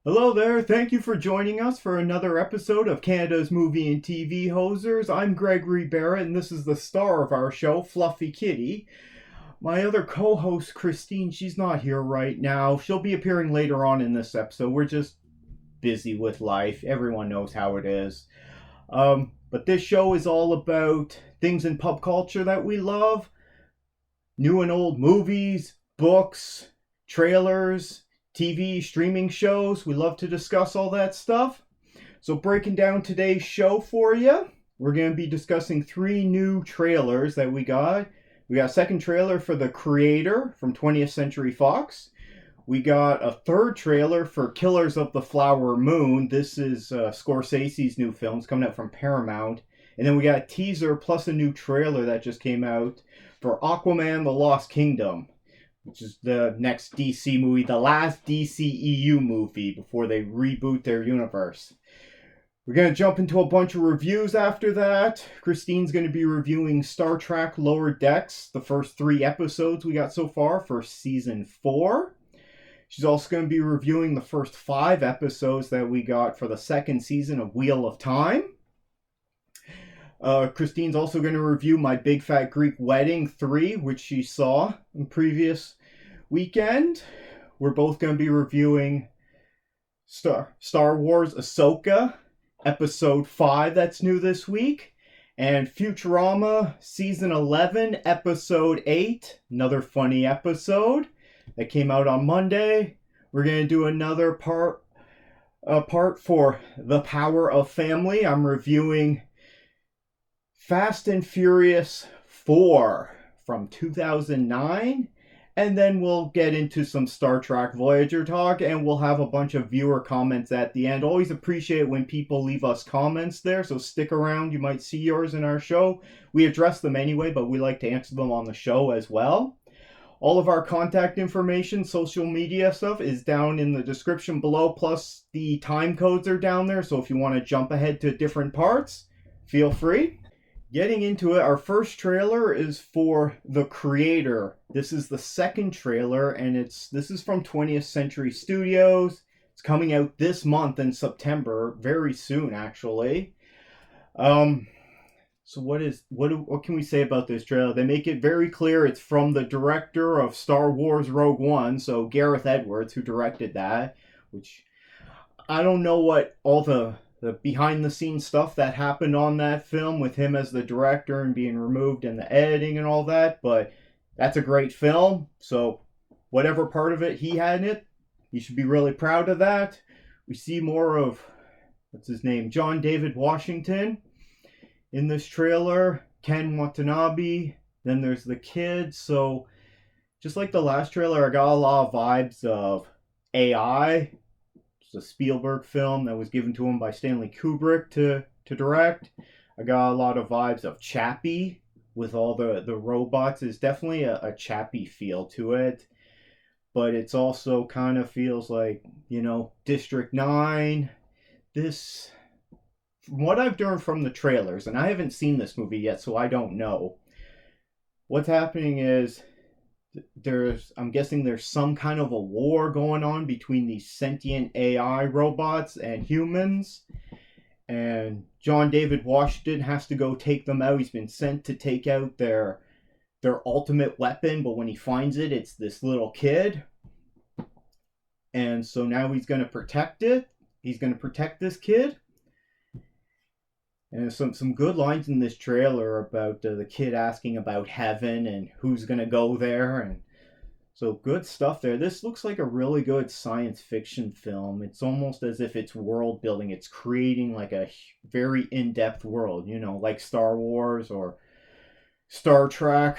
Hello there, thank you for joining us for another episode of Canada's Movie and TV Hosers. I'm Gregory Barrett, and this is the star of our show, Fluffy Kitty. My other co host, Christine, she's not here right now. She'll be appearing later on in this episode. We're just busy with life. Everyone knows how it is. But this show is all about things in pop culture that we love, new and old movies, books, trailers, TV, streaming shows. We love to discuss all that stuff. So, breaking down today's show for you, we're going to be discussing 3 new trailers that we got. We got a second trailer for The Creator from 20th Century Fox. We got a third trailer for Killers of the Flower Moon. This is Scorsese's new film. It's coming out from Paramount. And then we got a teaser plus a new trailer that just came out for Aquaman The Lost Kingdom, which is the next DC movie, the last DCEU movie before they reboot their universe. We're going to jump into a bunch of reviews after that. Christine's going to be reviewing Star Trek Lower Decks, the first 3 episodes we got so far for season 4. She's also going to be reviewing the first 5 episodes that we got for the second season of Wheel of Time. Christine's also going to review My Big Fat Greek Wedding 3, which she saw in previous weekend. We're both going to be reviewing Star Wars Ahsoka, Episode 5 that's new this week, and Futurama Season 11, Episode 8, another funny episode that came out on Monday. We're going to do another part for The Power of Family. I'm reviewing Fast and Furious 4 from 2009, and then we'll get into some Star Trek Voyager talk, and we'll have a bunch of viewer comments at the end. Always appreciate when people leave us comments there, so stick around. You might see yours in our show. We address them anyway, but we like to answer them on the show as well. All of our contact information, social media stuff is down in the description below, plus the time codes are down there, so if you want to jump ahead to different parts, feel free. Getting into it, our first trailer is for The Creator. This is the second trailer, and this is from 20th Century Studios. It's coming out this month in September, very soon actually. So what can we say about this trailer? They make it very clear it's from the director of Star Wars Rogue One, so Gareth Edwards, who directed that, which I don't know what all the behind the scenes stuff that happened on that film with him as the director and being removed and the editing and all that, but that's a great film. So whatever part of it he had in it, he should be really proud of that. We see more of, what's his name, John David Washington in this trailer, Ken Watanabe, then there's the kid. So just like the last trailer, I got a lot of vibes of AI. It's a Spielberg film that was given to him by Stanley Kubrick to direct. I got a lot of vibes of Chappie with all the robots. There's definitely a Chappie feel to it. But it's also kind of feels like, District 9. This, from what I've learned from the trailers, and I haven't seen this movie yet, so I don't know. What's happening is I'm guessing there's some kind of a war going on between these sentient AI robots and humans, and John David Washington has to go take them out. He's been sent to take out their ultimate weapon, but when he finds it, it's this little kid, and so now he's going to protect it. He's going to protect this kid. And there's some good lines in this trailer about the kid asking about heaven and who's going to go there. And so good stuff there. This looks like a really good science fiction film. It's almost as if it's world building. It's creating like a very in-depth world, like Star Wars or Star Trek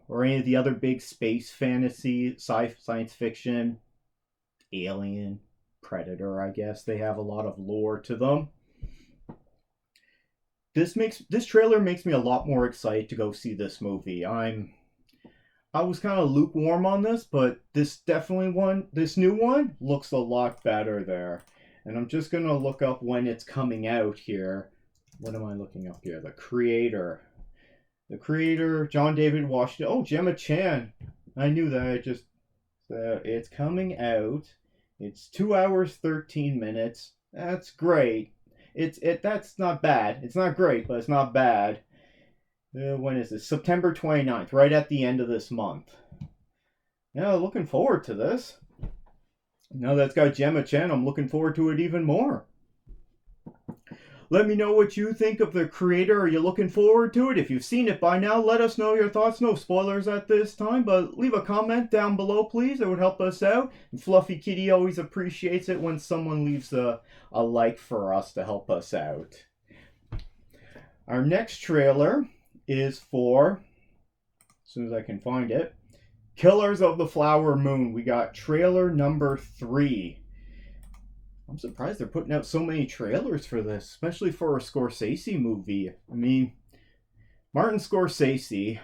or any of the other big space fantasy, science fiction, Alien, Predator, I guess. They have a lot of lore to them. This trailer makes me a lot more excited to go see this movie. I was kind of lukewarm on this, but this new one looks a lot better there. And I'm just gonna look up when it's coming out here. What am I looking up here? The Creator, John David Washington. Oh, Gemma Chan. I knew that. It's coming out It's 2 hours 13 minutes. That's great. That's not bad. It's not great, but it's not bad. When is this? September 29th, right at the end of this month. Yeah, looking forward to this. Now that's got Gemma Chen, I'm looking forward to it even more. Let me know what you think of the creator. Are you looking forward to it? If you've seen it by now, let us know your thoughts. No spoilers at this time, but leave a comment down below, please. It would help us out. And Fluffy Kitty always appreciates it when someone leaves a like for us to help us out. Our next trailer is for, as soon as I can find it, Killers of the Flower Moon. We got trailer number 3. I'm surprised they're putting out so many trailers for this, especially for a Scorsese movie. I mean, Martin Scorsese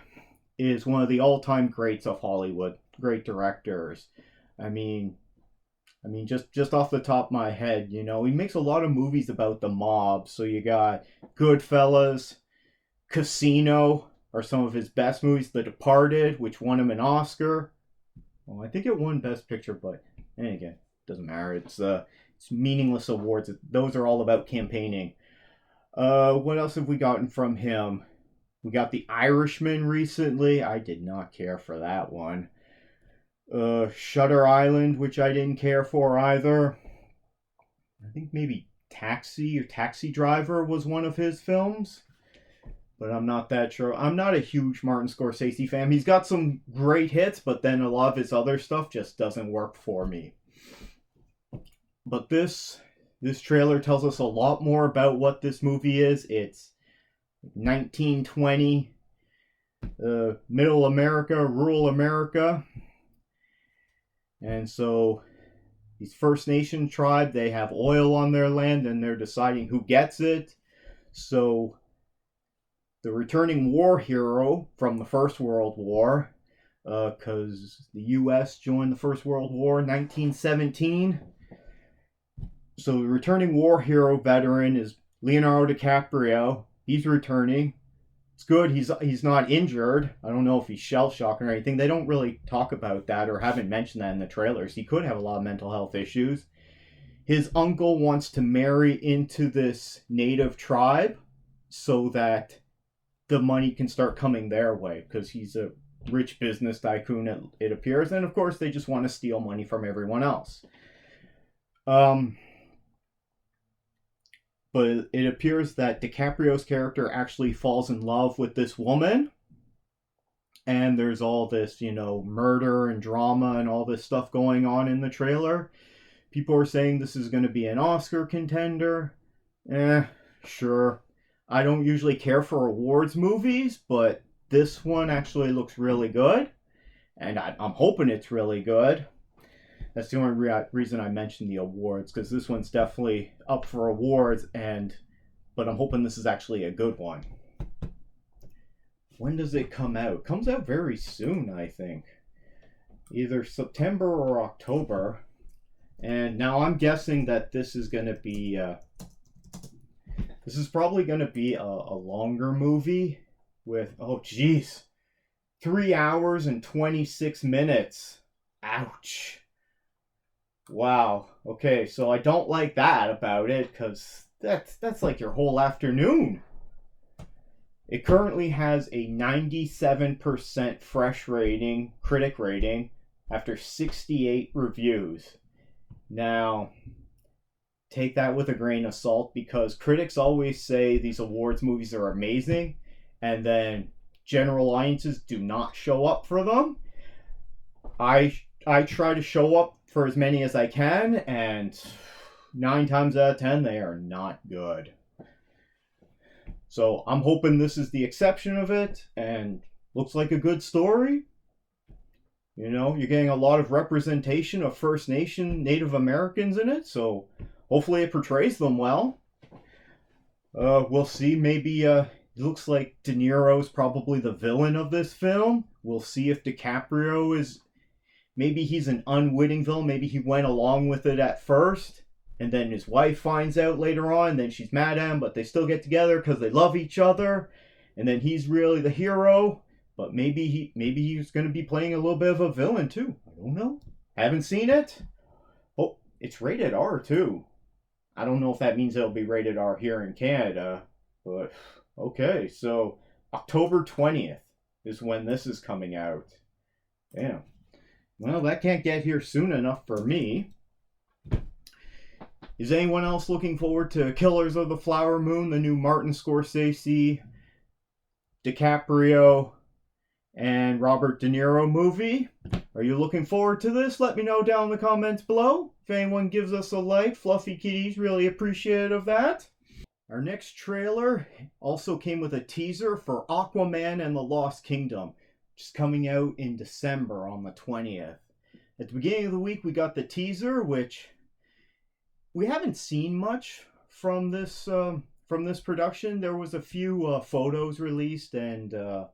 is one of the all-time greats of Hollywood, great directors. I mean, just off the top of my head, you know, he makes a lot of movies about the mob. So you got Goodfellas, Casino are some of his best movies. The Departed, which won him an Oscar. Well, I think it won Best Picture, but and again, doesn't matter. It's meaningless awards. Those are all about campaigning. What else have we gotten from him? We got The Irishman recently. I did not care for that one. Shutter Island, which I didn't care for either. I think maybe Taxi or Taxi Driver was one of his films, but I'm not that sure. I'm not a huge Martin Scorsese fan. He's got some great hits, but then a lot of his other stuff just doesn't work for me. But this trailer tells us a lot more about what this movie is. It's 1920, middle America, rural America. And so these First Nation tribe, they have oil on their land and they're deciding who gets it. So the returning war hero from the First World War, because the U.S. joined the First World War in 1917. So the returning war hero veteran is Leonardo DiCaprio. He's returning. It's good. He's not injured. I don't know if he's shell-shocked or anything. They don't really talk about that or haven't mentioned that in the trailers. He could have a lot of mental health issues. His uncle wants to marry into this native tribe so that the money can start coming their way because he's a rich business tycoon, it appears. And of course, they just want to steal money from everyone else. But it appears that DiCaprio's character actually falls in love with this woman. And there's all this, you know, murder and drama and all this stuff going on in the trailer. People are saying this is going to be an Oscar contender. Sure. I don't usually care for awards movies, but this one actually looks really good. And I'm hoping it's really good. That's the only reason I mentioned the awards, because this one's definitely up for awards, but I'm hoping this is actually a good one. When does it come out? It comes out very soon, I think. Either September or October. And now I'm guessing that this is going to be... this is probably going to be a longer movie with... Oh, jeez. 3 hours and 26 minutes. Ouch. Wow. Okay, so I don't like that about it, because that's like your whole afternoon. It currently has a 97% fresh rating, critic rating, after 68 reviews. Now, take that with a grain of salt, because critics always say these awards movies are amazing, and then general audiences do not show up for them. I try to show up for as many as I can, and 9 times out of 10, they are not good. So I'm hoping this is the exception of it, and looks like a good story. You know, you're getting a lot of representation of First Nation, Native Americans in it, so hopefully it portrays them well. We'll see. Maybe it looks like De Niro's probably the villain of this film. We'll see if DiCaprio is... Maybe he's an unwitting villain. Maybe he went along with it at first, and then his wife finds out later on, and then she's mad at him, but they still get together because they love each other, and then he's really the hero. But maybe he's going to be playing a little bit of a villain too. I don't know. Haven't seen it. it's rated R too. I don't know if that means it'll be rated R here in Canada, but okay. So October 20th is when this is coming out. Damn. Well, that can't get here soon enough for me. Is anyone else looking forward to Killers of the Flower Moon, the new Martin Scorsese, DiCaprio, and Robert De Niro movie? Are you looking forward to this? Let me know down in the comments below. If anyone gives us a like, Fluffy Kitties really appreciative of that. Our next trailer also came with a teaser for Aquaman and the Lost Kingdom, which is coming out in December on the 20th. At the beginning of the week, we got the teaser, which we haven't seen much from this production. There was a few photos released and a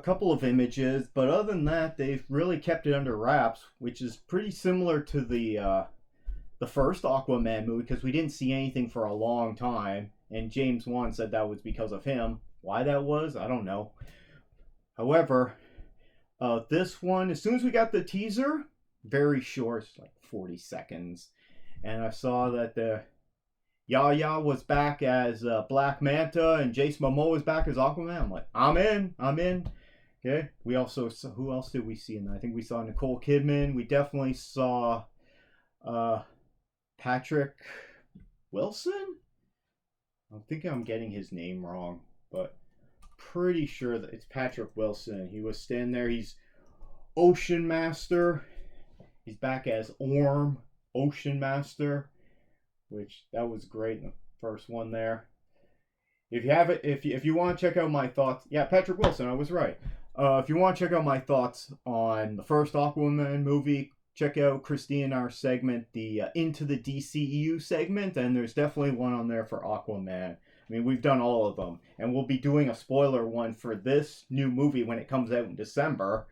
couple of images, but other than that, they've really kept it under wraps, which is pretty similar to the first Aquaman movie, because we didn't see anything for a long time, and James Wan said that was because of him. Why that was, I don't know. However, this one, as soon as we got the teaser, very short, like 40 seconds, and I saw that the Yaya was back as Black Manta and Jason Momoa was back as Aquaman. I'm like, I'm in. Okay. We also saw, who else did we see in that? I think we saw Nicole Kidman. We definitely saw Patrick Wilson. I'm thinking I'm getting his name wrong, but pretty sure that it's Patrick Wilson. He was standing there. He's Ocean Master. He's back as Orm, Ocean Master, which that was great in the first one there. If you have it, if you want to check out my thoughts, yeah, Patrick Wilson, I was right. If you want to check out my thoughts on the first Aquaman movie, check out Christine and our segment, the Into the DCEU segment, and there's definitely one on there for Aquaman. I mean, we've done all of them, and we'll be doing a spoiler one for this new movie when it comes out in December.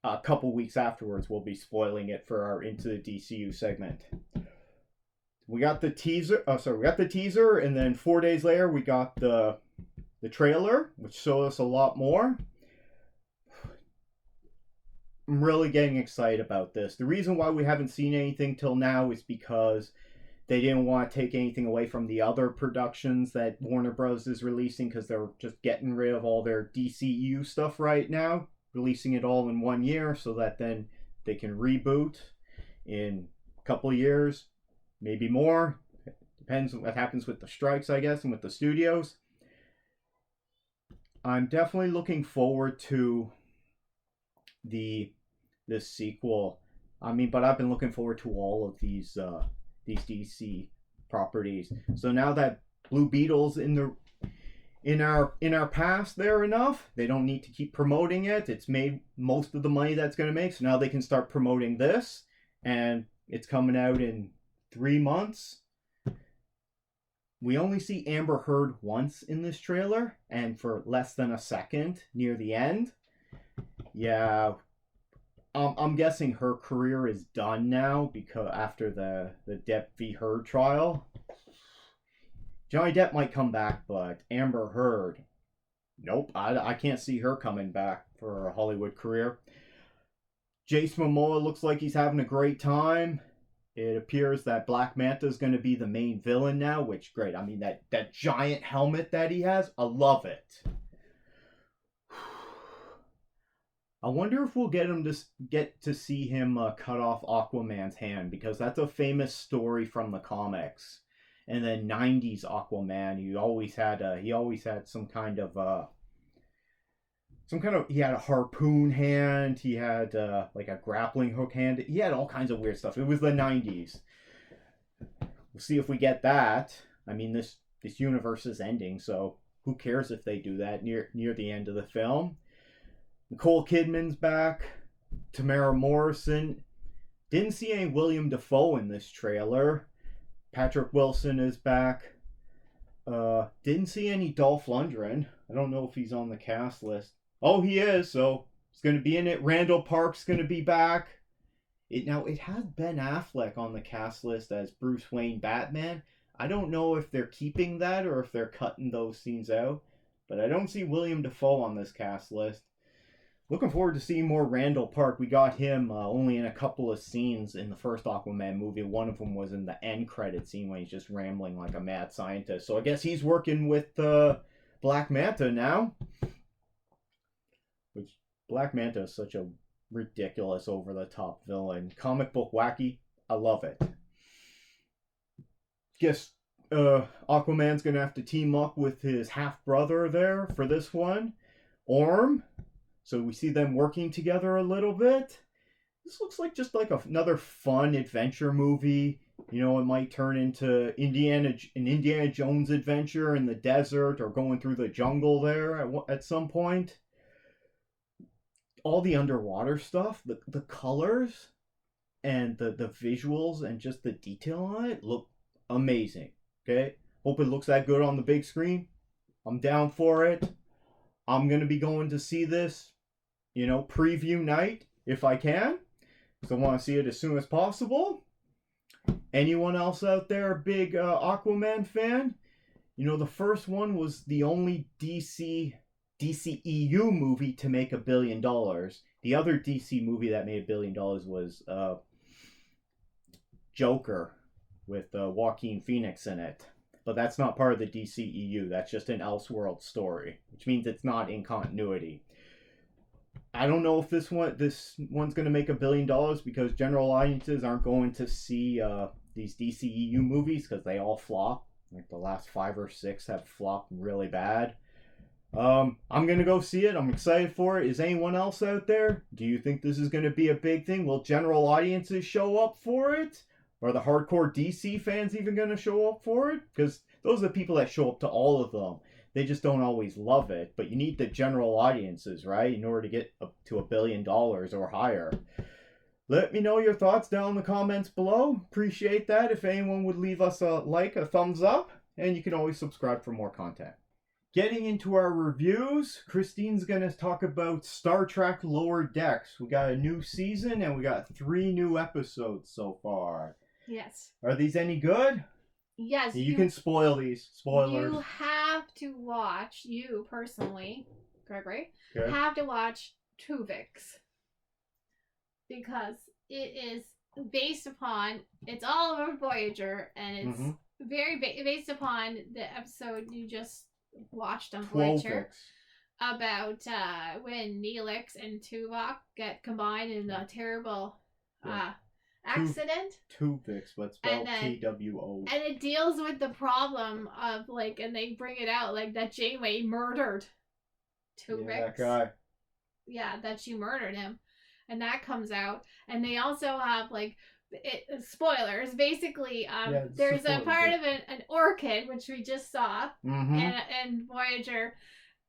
A couple weeks afterwards, we'll be spoiling it for our Into the DCU segment. We got the teaser. We got the teaser, and then 4 days later, we got the trailer, which showed us a lot more. I'm really getting excited about this. The reason why we haven't seen anything till now is because they didn't want to take anything away from the other productions that Warner Bros. Is releasing, because they're just getting rid of all their DCU stuff right now, releasing it all in 1 year so that then they can reboot in a couple of years, maybe more. Depends on what happens with the strikes, I guess, and with the studios. I'm definitely looking forward to this sequel. I mean, but I've been looking forward to all of these DC properties. So now that Blue Beetle's in our past there enough, they don't need to keep promoting it. It's made most of the money that's going to make, so now they can start promoting this, and it's coming out in 3 months. We only see Amber Heard once in this trailer, and for less than a second near the end. Yeah, I'm guessing her career is done now, because after the Depp v. Heard trial. Johnny Depp might come back, but Amber Heard, nope, I can't see her coming back for a Hollywood career. Jason Momoa looks like he's having a great time. It appears that Black Manta is going to be the main villain now, which, great. I mean, that giant helmet that he has, I love it. I wonder if we'll get to see him cut off Aquaman's hand, because that's a famous story from the comics. And then 90s Aquaman, he always had some kind of he had a harpoon hand, he had like a grappling hook hand. He had all kinds of weird stuff. It was the 90s. We'll see if we get that. I mean, this universe is ending, so who cares if they do that near the end of the film. Nicole Kidman's back. Tamara Morrison. Didn't see any William Dafoe in this trailer. Patrick Wilson is back. Didn't see any Dolph Lundgren. I don't know if he's on the cast list. Oh, he is, so he's going to be in it. Randall Park's going to be back. It has Ben Affleck on the cast list as Bruce Wayne Batman. I don't know if they're keeping that or if they're cutting those scenes out, but I don't see William Dafoe on this cast list. looking forward to seeing more Randall Park. We got him only in a couple of scenes in the first Aquaman movie. One of them was in the end credit scene when he's just rambling like a mad scientist. So I guess he's working with Black Manta now. Which Black Manta is such a ridiculous, over-the-top villain. Comic book wacky. I love it. Guess Aquaman's gonna have to team up with his half-brother there for this one. Orm. So we see them working together a little bit. This looks like just like another fun adventure movie. You know, it might turn into an Indiana Jones adventure in the desert or going through the jungle there at some point. All the underwater stuff, the colors and the visuals and just the detail on it look amazing. Okay? Hope it looks that good on the big screen. I'm down for it. I'm going to be going to see this, preview night if I can. So I want to see it as soon as possible. Anyone else out there a big Aquaman fan? The first one was the only DCEU movie to make $1 billion. The other DC movie that made $1 billion was Joker with Joaquin Phoenix in it. But that's not part of the DCEU. That's just an Elseworld story, which means it's not in continuity. I don't know if this one's going to make $1 billion because general audiences aren't going to see these DCEU movies because they all flop. Like the last 5 or 6 have flopped really bad. I'm going to go see it. I'm excited for it. Is anyone else out there? Do you think this is going to be a big thing? Will general audiences show up for it? Are the hardcore DC fans even going to show up for it? Because those are the people that show up to all of them. They just don't always love it. But you need the general audiences, right? In order to get up to $1 billion or higher. Let me know your thoughts down in the comments below. Appreciate that. If anyone would leave us a like, a thumbs up. And you can always subscribe for more content. Getting into our reviews, Christine's going to talk about Star Trek Lower Decks. We got a new season and we got 3 new episodes so far. Yes. Are these any good? Yes. You can spoil these. Spoilers. You have to watch, you personally, Gregory, Okay. have to watch Tuvix. Because it is based upon, it's all over Voyager, and it's very based upon the episode you just watched on Voyager. About when Neelix and Tuvok get combined in a terrible accident. Tuvix, but spelled T-W-O. And it deals with the problem of, and they bring it out, that Janeway murdered Tuvix. Yeah, that guy. Yeah, that she murdered him. And that comes out. And they also have, spoilers. Basically, there's a part of an orchid, which we just saw, and Voyager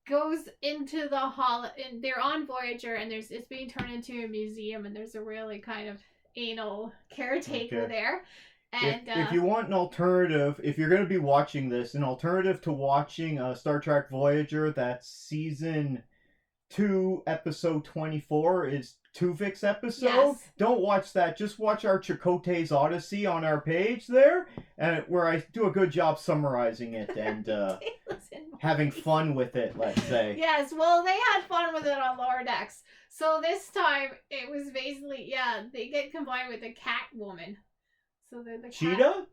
goes into the hall, and they're on Voyager, and it's being turned into a museum, and there's a really kind of anal caretaker there. And if you want an alternative, if you're going to be watching this, an alternative to watching Star Trek Voyager, that's season 2, episode 24, is Tuvix episode. Yes. Don't watch that. Just watch our Chakotay's Odyssey on our page there, and where I do a good job summarizing it and having fun with it, let's say. Yes, well, they had fun with it on Lower Decks. So this time, it was basically, they get combined with the cat woman. So they're the Cheetah? Cat...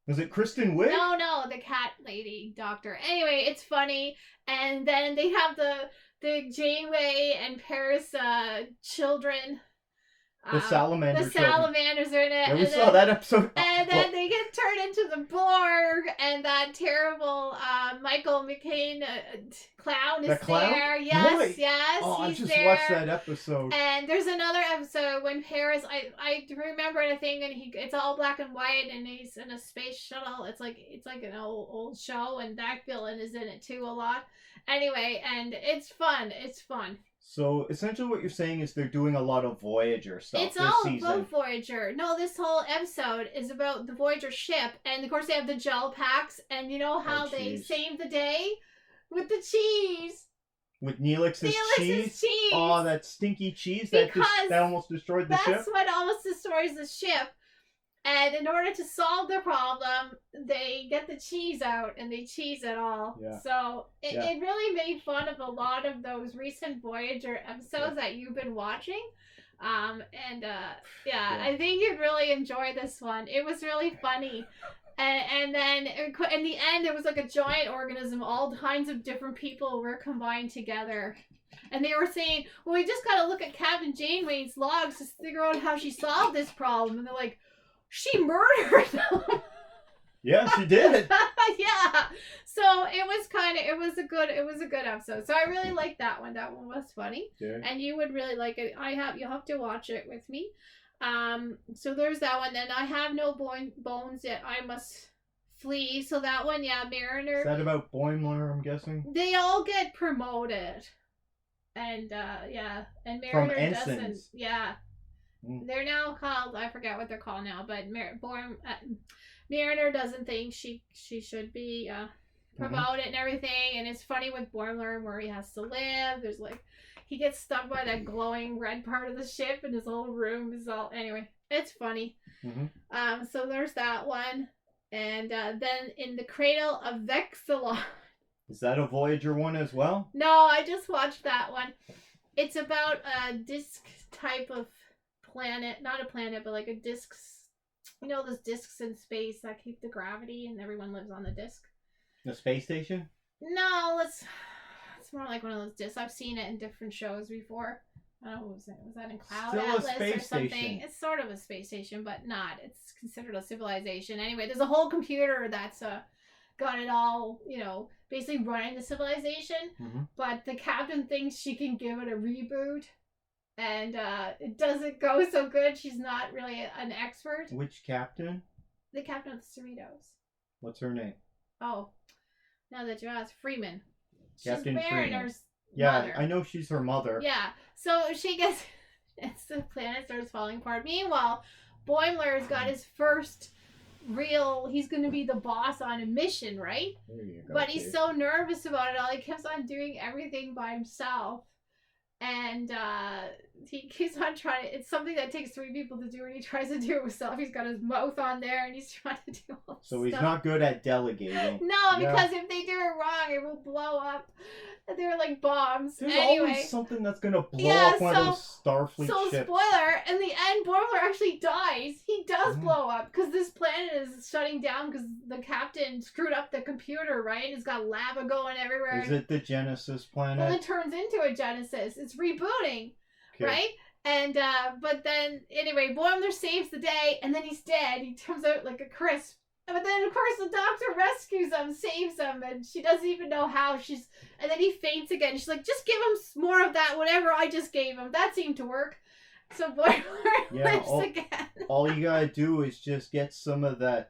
Was it Kristen Wiig? No, the cat lady doctor. Anyway, it's funny. And then they have the Janeway and Paris children. The salamanders. The salamanders are in it. Yeah, we saw that episode. And then they get turned into the Borg, and that terrible Michael McCain clown is there. Yes, really? Yes. Oh, he's I just there. watched that episode. And there's another episode when Paris, I remember the thing, and it's all black and white, and he's in a space shuttle. It's like an old show, and that villain is in it too a lot. Anyway, and it's fun. It's fun. So essentially, what you're saying is they're doing a lot of Voyager stuff. It's all about Voyager. No, this whole episode is about the Voyager ship, and of course they have the gel packs, and you know how they saved the day with the cheese. With Neelix's cheese. Oh, that stinky cheese that almost destroyed the ship. That's what almost destroys the ship. And in order to solve the problem, they get the cheese out and they cheese it all. Yeah. So it really made fun of a lot of those recent Voyager episodes that you've been watching. I think you'd really enjoy this one. It was really funny. And then in the end, it was like a giant organism. All kinds of different people were combined together. And they were saying, well, we just got to look at Captain Janeway's logs to figure out how she solved this problem. And they're like, she murdered them. Yeah, she did. Yeah. So it was a good episode. So I really liked that one. That one was funny. Yeah. And you would really like it. You'll have to watch it with me. So there's that one. Then I have no bones yet. I must flee. So that one, Mariner. Is that about Boimler, I'm guessing? They all get promoted. And and Mariner doesn't. Yeah. They're now called, I forget what they're called now, but Mariner doesn't think she should be promoted and everything. And it's funny with Boimler where he has to live. There's like, he gets stuck by that glowing red part of the ship and his whole room is all, anyway, it's funny. So there's that one. And then in the Cradle of Vexilon. Is that a Voyager one as well? No, I just watched that one. It's about a disc type of planet, not a planet, but like a discs, those discs in space that keep the gravity and everyone lives on the disc. The space station? No, it's more like one of those discs. I've seen it in different shows before. I don't know, was that in Cloud Still Atlas a space or something? Station. It's sort of a space station, but not. It's considered a civilization. Anyway, there's a whole computer that's got it all, basically running the civilization. But the captain thinks she can give it a reboot. And it doesn't go so good. She's not really an expert. Which captain? The captain of the Cerritos. What's her name? Oh, now that you ask, Freeman. Captain She's Mariner's mother. I know she's her mother. Yeah, so she gets, the planet starts falling apart. Meanwhile, Boimler's got his first he's going to be the boss on a mission, right? There you go, but he's so nervous about it all. He keeps on doing everything by himself. And he keeps on trying. It's something that takes 3 people to do, and he tries to do it himself. He's got his mouth on there, and he's trying to do all this So he's not good at delegating. No, because if they do it wrong, it will blow up. They're like bombs. There's anyway, always something that's gonna blow up one of those Starfleet ships. So spoiler, in the end, Boimler actually dies. He does blow up because this planet is shutting down because the captain screwed up the computer, right? It's got lava going everywhere. Is it the Genesis planet? Well, it turns into a Genesis. It's rebooting, right? And but then anyway, Boimler saves the day, and then he's dead. He comes out like a crisp. But then, of course, the doctor rescues him, saves him, and she doesn't even know how. And then he faints again. She's like, just give him more of that, whatever I just gave him. That seemed to work. So Boimler lives again. All you gotta do is just get some of that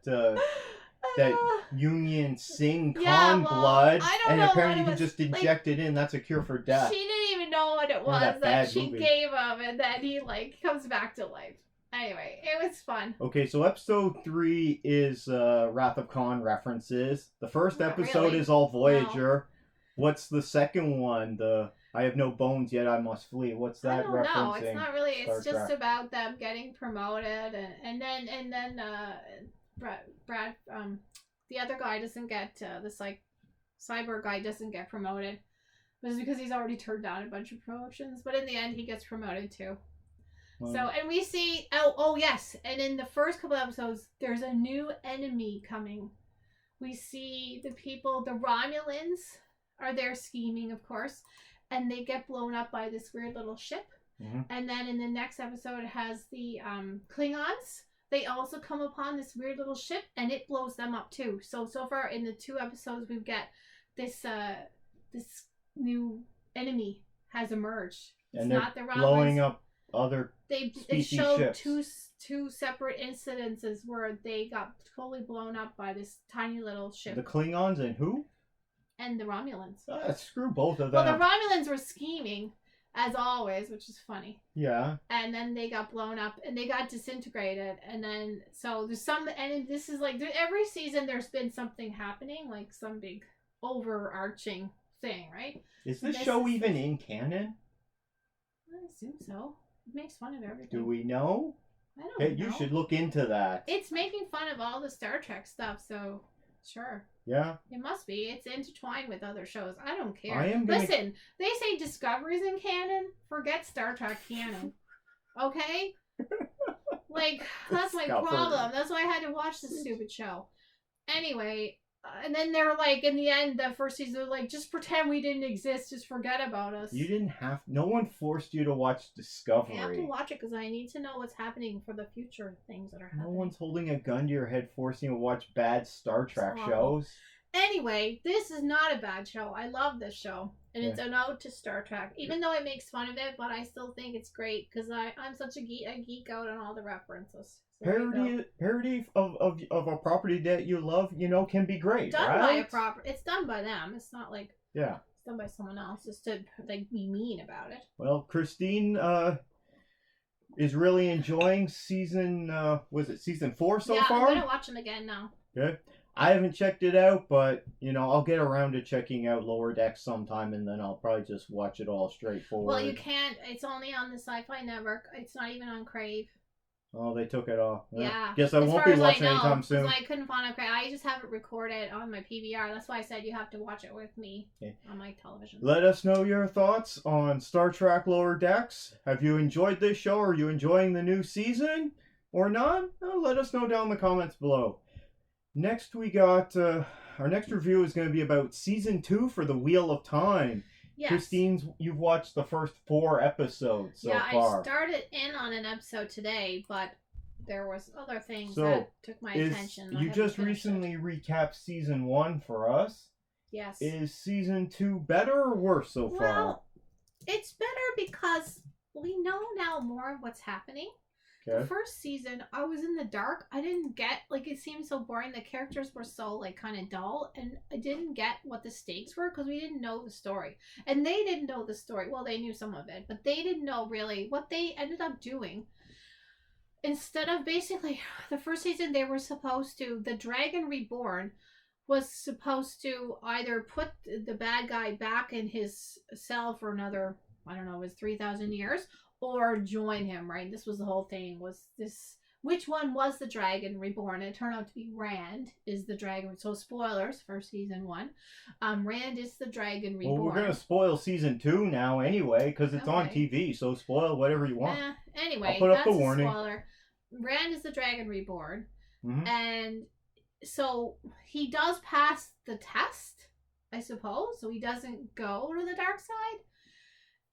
Union Sing Khan blood, and apparently you can just inject it in. That's a cure for death. She didn't even know what it was that she gave him, and then he comes back to life. Anyway, it was fun. Okay, so episode 3 is Wrath of Khan references. The first episode is all Voyager. No. What's the second one? The I have no bones yet, I must flee. What's that referencing? No, it's not really. It's just about them getting promoted, and then Brad the other guy doesn't get the cyborg guy doesn't get promoted. But it's because he's already turned down a bunch of promotions. But in the end, he gets promoted too. So, and we see, yes, and in the first couple episodes, there's a new enemy coming. We see the Romulans are there scheming, of course, and they get blown up by this weird little ship. And then in the next episode, it has the Klingons. They also come upon this weird little ship, and it blows them up too. So far in the 2 episodes, we've got this new enemy has emerged. And it's not the Romulans blowing up other it showed two separate incidences where they got totally blown up by this tiny little ship. The Klingons and who? And the Romulans. Screw both of them. Well, the Romulans were scheming, as always, which is funny. Yeah. And then they got blown up, and they got disintegrated, and then, so there's and this is like, every season there's been something happening, like some big overarching thing, right? Is this show even in canon? I assume so. It makes fun of everything. Do we know? I don't know. Hey, you should look into that. It's making fun of all the Star Trek stuff, so sure. Yeah. It must be. It's intertwined with other shows. I don't care. Listen, they say Discovery's in canon. Forget Star Trek canon. Okay? Like, that's my problem. That's why I had to watch this stupid show. Anyway, and then they're like, in the end, the first season, they're like, just pretend we didn't exist. Just forget about us. You didn't have... No one forced you to watch Discovery. I have to watch it because I need to know what's happening for the future things that are happening. No one's holding a gun to your head forcing you to watch bad Star Trek shows. Anyway, this is not a bad show. I love this show. And it's an ode to Star Trek. Even though it makes fun of it, but I still think it's great because I'm such a geek out on all the references. So parody of a property that you love, can be great. Done by a property. It's done by them. It's not like it's done by someone else just to be mean about it. Well, Christine is really enjoying season. Was it season 4 so far? Yeah, I'm gonna watch them again now. Good. I haven't checked it out, but I'll get around to checking out Lower Decks sometime, and then I'll probably just watch it all straightforward. Well, you can't. It's only on the Sci-Fi Network. It's not even on Crave. Oh, they took it off. Yeah. Guess I won't be watching anytime soon. I couldn't find it. I just have it recorded on my PVR. That's why I said you have to watch it with me on my television. Let us know your thoughts on Star Trek Lower Decks. Have you enjoyed this show? Are you enjoying the new season or not? Let us know down in the comments below. Next, we got our next review is going to be about season 2 for the Wheel of Time. Yes. Christine, you've watched the first 4 episodes so far. I started in on an episode today, but there was other things that took my attention. You just recently recapped season 1 for us. Yes. Is season 2 better or worse so far? Well, it's better because we know now more of what's happening. The first season, I was in the dark. I didn't get, it seemed so boring. The characters were so, kind of dull. And I didn't get what the stakes were because we didn't know the story. And they didn't know the story. Well, they knew some of it. But they didn't know, really, what they ended up doing. Instead of, basically, the first season, they were supposed to, the Dragon Reborn was supposed to either put the bad guy back in his cell for another, I don't know, it was 3,000 years, or join him, right? This was the whole thing, was this, which one was the Dragon Reborn? And it turned out to be Rand is the Dragon. So spoilers for season 1. Rand is the Dragon Reborn. Well, we're going to spoil season 2 now anyway, because it's on TV, so spoil whatever you want. Anyway, I'll put up the warning. Spoiler. Rand is the Dragon Reborn. Mm-hmm. And so he does pass the test, I suppose. So he doesn't go to the dark side.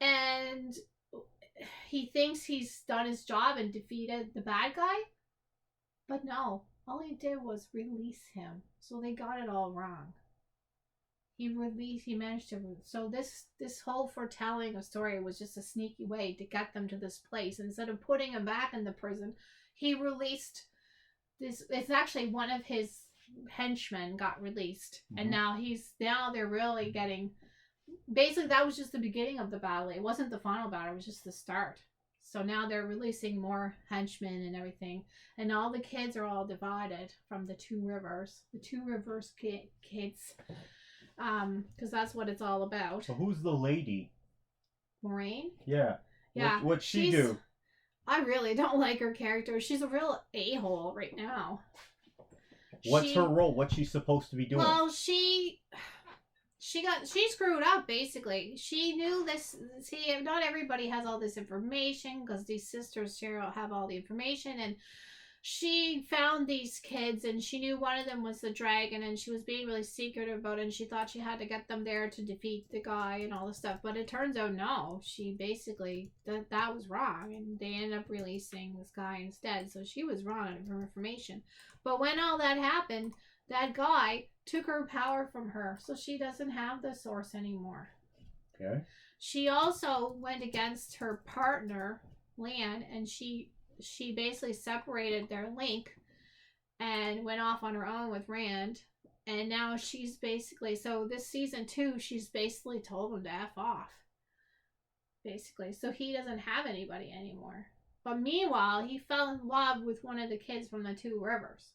And he thinks he's done his job and defeated the bad guy. But no, all he did was release him. So they got it all wrong. He managed to, so this whole foretelling of story was just a sneaky way to get them to this place. Instead of putting him back in the prison, he released this, it's actually one of his henchmen got released. Mm-hmm. And now they're really getting, basically that was just the beginning of the battle. It wasn't the final battle, it was just the start. So now they're releasing more henchmen and everything. And all the kids are all divided from the two rivers. The two rivers kids. Because that's what it's all about. So who's the lady? Moraine? Yeah. Yeah. What's she do? I really don't like her character. She's a real a-hole right now. What's her role? What's she supposed to be doing? Well, she screwed up, basically. She knew this. See, not everybody has all this information because these sisters have all the information, and she found these kids and she knew one of them was the dragon, and she was being really secretive about it, and she thought she had to get them there to defeat the guy and all this stuff. But it turns out no, she basically that was wrong, and they ended up releasing this guy instead. So she was wrong on her information. But when all that happened, that guy took her power from her, so she doesn't have the source anymore. Okay. She also went against her partner, Lan, and she basically separated their link and went off on her own with Rand. And now she's basically, so this season 2, she's basically told him to F off. Basically. So he doesn't have anybody anymore. But meanwhile, he fell in love with one of the kids from the Two Rivers.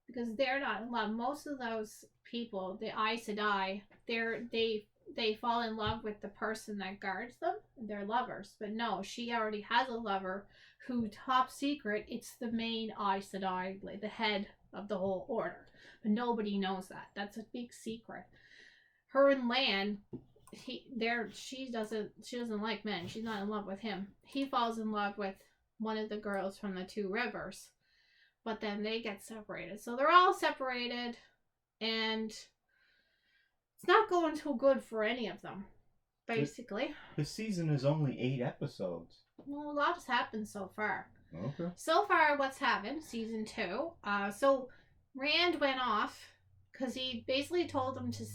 Because they're not in love. Most of those people, the Aes Sedai, they they fall in love with the person that guards them. They're lovers. But no, she already has a lover who, top secret, it's the main Aes Sedai, like the head of the whole order. But nobody knows that. That's a big secret. Her and Lan, she doesn't like men. She's not in love with him. He falls in love with one of the girls from the Two Rivers. But then they get separated. So they're all separated, and it's not going too good for any of them, basically. The season is only 8 episodes. Well, a lot has happened so far. Okay. So far, what's happened, season 2. So Rand went off because he basically told him to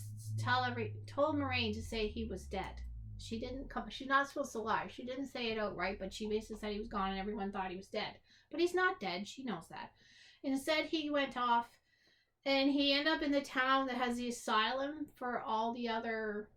told Moraine to say he was dead. She didn't come. She's not supposed to lie. She didn't say it outright, but she basically said he was gone, and everyone thought he was dead. But he's not dead. She knows that. Instead, he went off, and he ended up in the town that has the asylum for all the other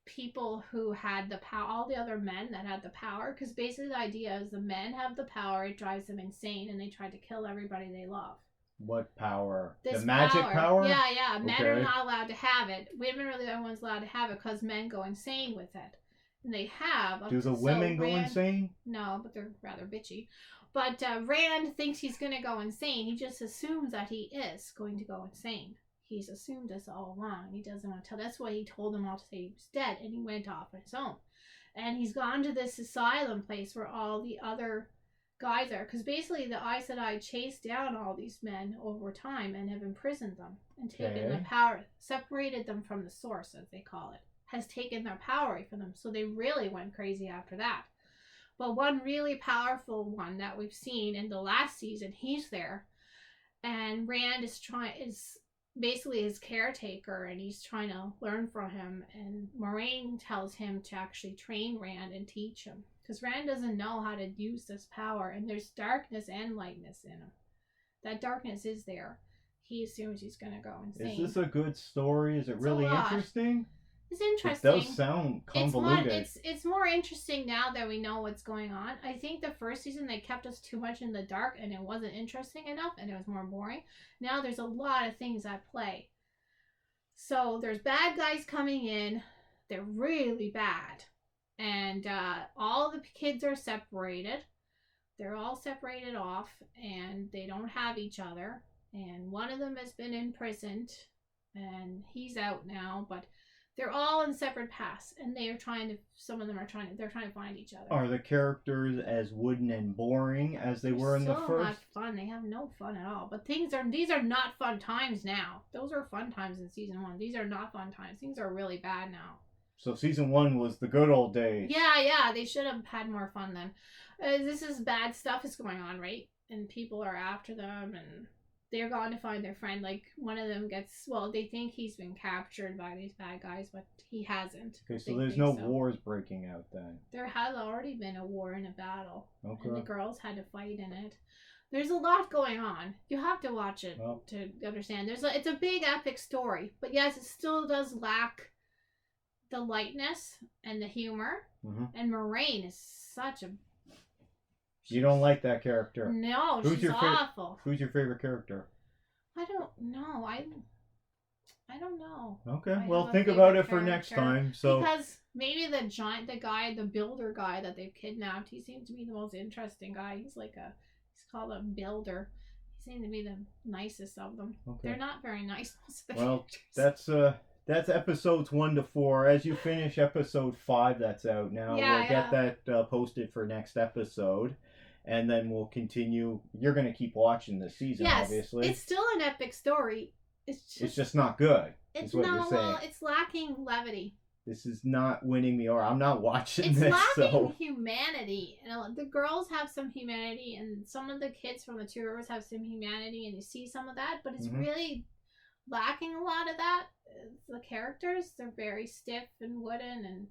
people who had the power, all the other men that had the power. Because basically the idea is the men have the power, it drives them insane, and they try to kill everybody they love. What power? This the magic power? Yeah. Men are not allowed to have it. Women are the only ones allowed to have it because men go insane with it. And they have. Do the women go insane? No, but they're rather bitchy. But Rand thinks he's going to go insane. He just assumes that he is going to go insane. He's assumed this all along. He doesn't want to tell. That's why he told them all to say he was dead, and he went off on his own. And he's gone to this asylum place where all the other guys are. Because basically the Aes Sedai chased down all these men over time and have imprisoned them and taken the power, separated them from the source, as they call it. Has taken their power away from them. So they really went crazy after that. But one really powerful one that we've seen in the last season, he's there, and Rand is basically his caretaker, and he's trying to learn from him. And Moraine tells him to actually train Rand and teach him, because Rand doesn't know how to use this power, and there's darkness and lightness in him. That darkness is there. He assumes he's gonna go insane. Is this a good story? Is it really interesting? It's interesting. It does sound convoluted. It's more interesting now that we know what's going on. I think the first season they kept us too much in the dark, and it wasn't interesting enough, and it was more boring. Now there's a lot of things at play. So there's bad guys coming in. They're really bad. And all the kids are separated. They're all separated off, and they don't have each other. And one of them has been imprisoned, and he's out now, but they're all in separate paths, and they're trying to find each other. Are the characters as wooden and boring as they were in the first? Not fun. They have no fun at all. But these are not fun times now. Those were fun times in season 1. These are not fun times. Things are really bad now. So season 1 was the good old days. Yeah. They should have had more fun then. This is bad stuff is going on, right? And people are after them, and they're going to find their friend. Like, one of them they think he's been captured by these bad guys, but he hasn't. Okay, so there's no wars breaking out then. There has already been a war and a battle. Okay. And the girls had to fight in it. There's a lot going on. You have to watch it to understand. It's a big epic story. But yes, it still does lack the lightness and the humor. Mm-hmm. And Moraine is such a... You don't like that character? No, she's awful. Who's your favorite character? I don't know. I don't know. Okay, well, think about it for next time. So because maybe the builder guy that they've kidnapped, he seems to be the most interesting guy. He's called a builder. He seems to be the nicest of them. Okay. They're not very nice. Well, that's episodes 1 to 4. As you finish episode 5, that's out now. We'll get that posted for next episode. And then we'll continue. You're going to keep watching this season, obviously. It's still an epic story. It's just not good. It's lacking levity. This is not winning me over. I'm not watching this. It's lacking humanity. The girls have some humanity, and some of the kids from the Two Rivers have some humanity, and you see some of that, but it's really lacking a lot of that. The characters, they're very stiff and wooden, and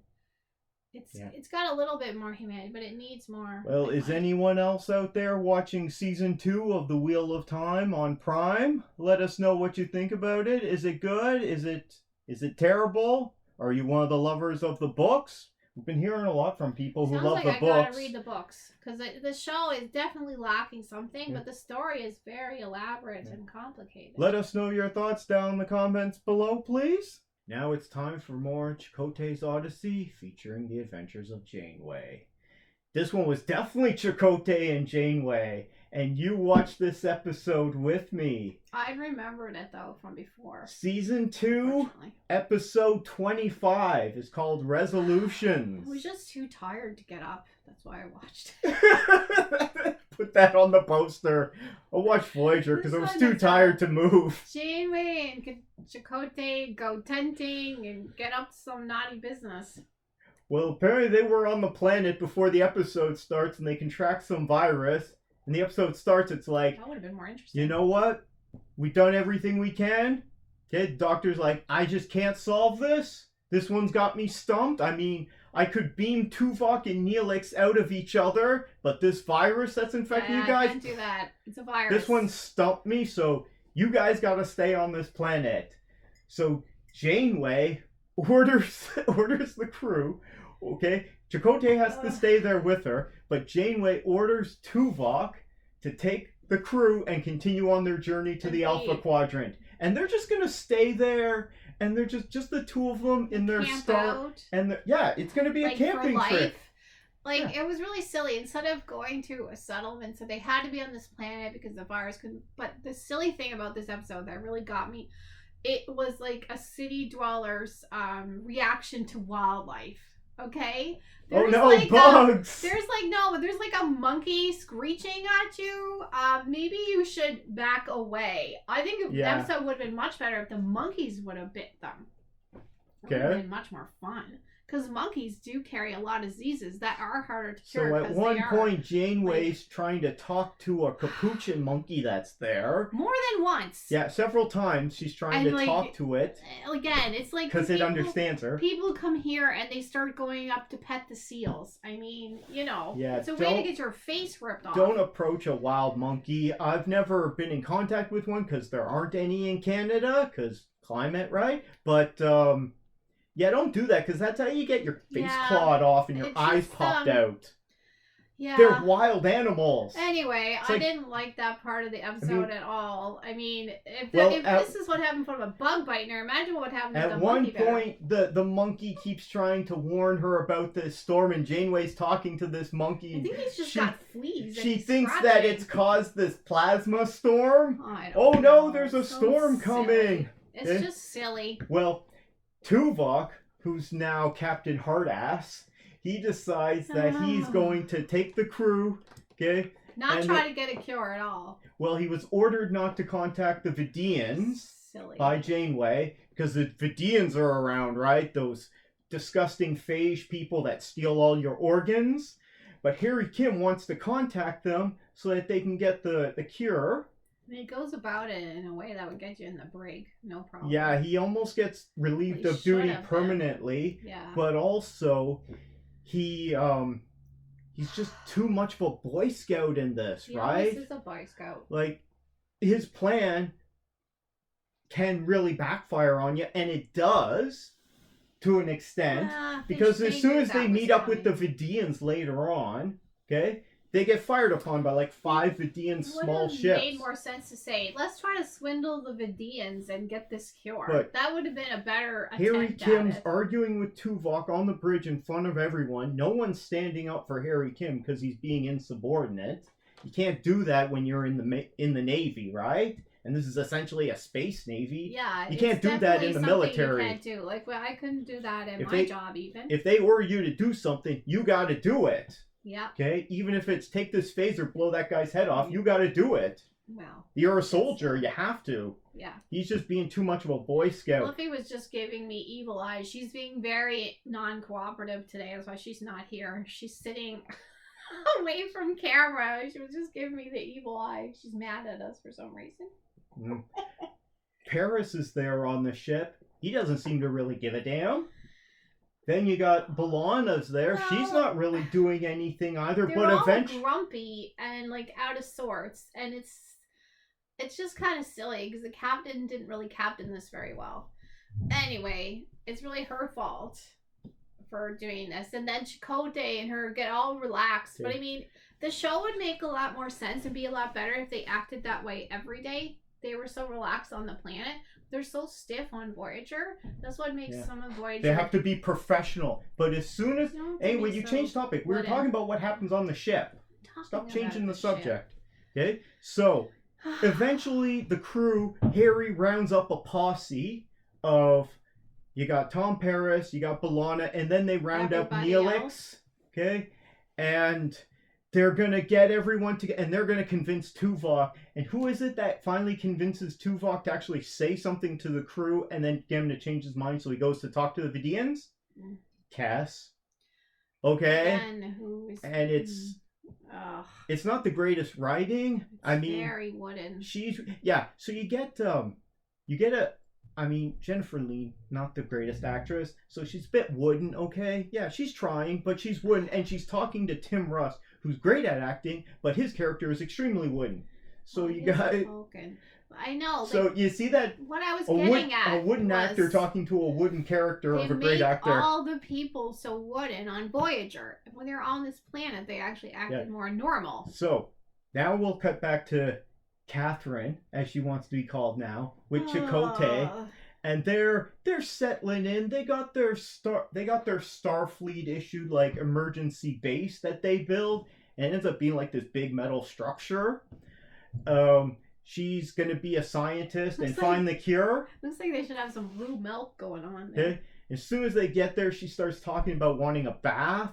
it's got a little bit more humanity, but it needs more. Well, is anyone else out there watching season 2 of The Wheel of Time on Prime? Let us know what you think about it. Is it good? Is it terrible? Are you one of the lovers of the books? We've been hearing a lot from people who love the books. I gotta read the books, because the show is definitely lacking something, but the story is very elaborate and complicated. Let us know your thoughts down in the comments below, please. Now it's time for more Chakotay's Odyssey, featuring the adventures of Janeway. This one was definitely Chakotay and Janeway, and you watched this episode with me. I remembered it, though, from before. Season 2, episode 25 is called Resolutions. I was just too tired to get up. That's why I watched it. Put that on the poster. I'll watch Voyager because I was too tired to move. Janeway and Chakotay go tenting and get up to some naughty business. Well, apparently they were on the planet before the episode starts and they contract some virus. And the episode starts, it's like... That would have been more interesting. You know what? We've done everything we can. Okay, the doctor's like, I just can't solve this. This one's got me stumped. I mean, I could beam Tuvok and Neelix out of each other, but this virus that's infecting you guys... I can't do that. It's a virus. This one stumped me, so you guys gotta stay on this planet. So Janeway orders the crew... Okay, Chakotay has to stay there with her, but Janeway orders Tuvok to take the crew and continue on their journey to the Alpha Quadrant. And they're just gonna stay there, and they're just the two of them in their star. And it's gonna be a camping trip. It was really silly. Instead of going to a settlement, so they had to be on this planet because the virus couldn't. But the silly thing about this episode that really got me, it was like a city dweller's reaction to wildlife. Okay. There's bugs. There's a monkey screeching at you. Maybe you should back away. I think the episode would have been much better if the monkeys would have bit them. It would have been much more fun. Because monkeys do carry a lot of diseases that are harder to cure. So at one point, Janeway's trying to talk to a capuchin monkey that's there. More than once. Yeah, several times she's trying to talk to it. Again, it's like... Because it understands her. People come here and they start going up to pet the seals. I mean, it's a way to get your face ripped off. Don't approach a wild monkey. I've never been in contact with one because there aren't any in Canada, because climate, right? But... yeah, don't do that, because that's how you get your face clawed off and your eyes popped out. Yeah. They're wild animals. Anyway, I didn't like that part of the episode at all. I mean, if this is what happened from a bug biter, imagine what happened to the monkey. At one point, the monkey keeps trying to warn her about this storm, and Janeway's talking to this monkey. I think he's just got fleas. She thinks that it's caused this plasma storm. Oh no, there's a storm coming. It's just silly. Well... Tuvok, who's now Captain Hardass, he decides that he's going to take the crew, okay? Not try to get a cure at all. Well, he was ordered not to contact the Vidians by Janeway, because the Vidians are around, right? Those disgusting phage people that steal all your organs. But Harry Kim wants to contact them so that they can get the cure. I mean, it goes about it in a way that would get you in the brig, no problem. Yeah, he almost gets relieved of duty permanently. Yeah. But also, he's just too much of a Boy Scout in this, right? He is a Boy Scout. Like, his plan can really backfire on you, and it does, to an extent. Because as soon as they meet up with the Vidians later on, okay... They get fired upon by like 5 Vidian small ships. It would have made more sense to say, let's try to swindle the Vidians and get this cure. But that would have been a better attempt. Harry Kim's arguing with Tuvok on the bridge in front of everyone. No one's standing up for Harry Kim because he's being insubordinate. You can't do that when you're in the Navy, right? And this is essentially a space navy. Yeah, you can't do that in the military. You can't do. Like, I couldn't do that in my job even. If they order you to do something, you got to do it. Yeah. Okay? Even if it's take this phaser, blow that guy's head off, you gotta do it. Well. You're a soldier, you have to. Yeah. He's just being too much of a Boy Scout. Fluffy was just giving me evil eyes. She's being very non-cooperative today. That's why she's not here. She's sitting away from camera. She was just giving me the evil eye. She's mad at us for some reason. Paris is there on the ship. He doesn't seem to really give a damn. Then you got B'Elanna's there. Well, she's not really doing anything either. They're all grumpy and like out of sorts, and it's just kind of silly because the captain didn't really captain this very well. Anyway, it's really her fault for doing this, and then Chakotay and her get all relaxed. But I mean, the show would make a lot more sense and be a lot better if they acted that way every day. they were so relaxed on the planet. They're so stiff on Voyager. That's what makes some of Voyager. They have to be professional. But as soon as anyway, you change topic. We were talking about what happens on the ship. Stop changing the subject. Okay? So eventually the crew, Harry rounds up a posse of, you got Tom Paris, you got B'Elanna, and then they round up Neelix. Okay? And they're going to get everyone together, and they're going to convince Tuvok. And who is it that finally convinces Tuvok to actually say something to the crew and then get him to change his mind so he goes to talk to the Vidians? Cass. Okay? And it's not the greatest writing. I mean, very wooden. So you get Jennifer Lee, not the greatest actress, so she's a bit wooden, okay? Yeah, she's trying, but she's wooden, and she's talking to Tim Russ, who's great at acting, but his character is extremely wooden. So you got it. I know. So you see that what I was getting at, a wooden actor talking to a wooden character of a great actor. All the people so wooden on Voyager. When they're on this planet, they actually acted more normal. So now we'll cut back to Catherine, as she wants to be called now, with Chakotay, and they're settling in. They got their Starfleet issued like emergency base that they build, and it ends up being like this big metal structure. She's gonna be a scientist and find the cure. Looks like they should have some blue milk going on there. Okay. As soon as they get there, she starts talking about wanting a bath.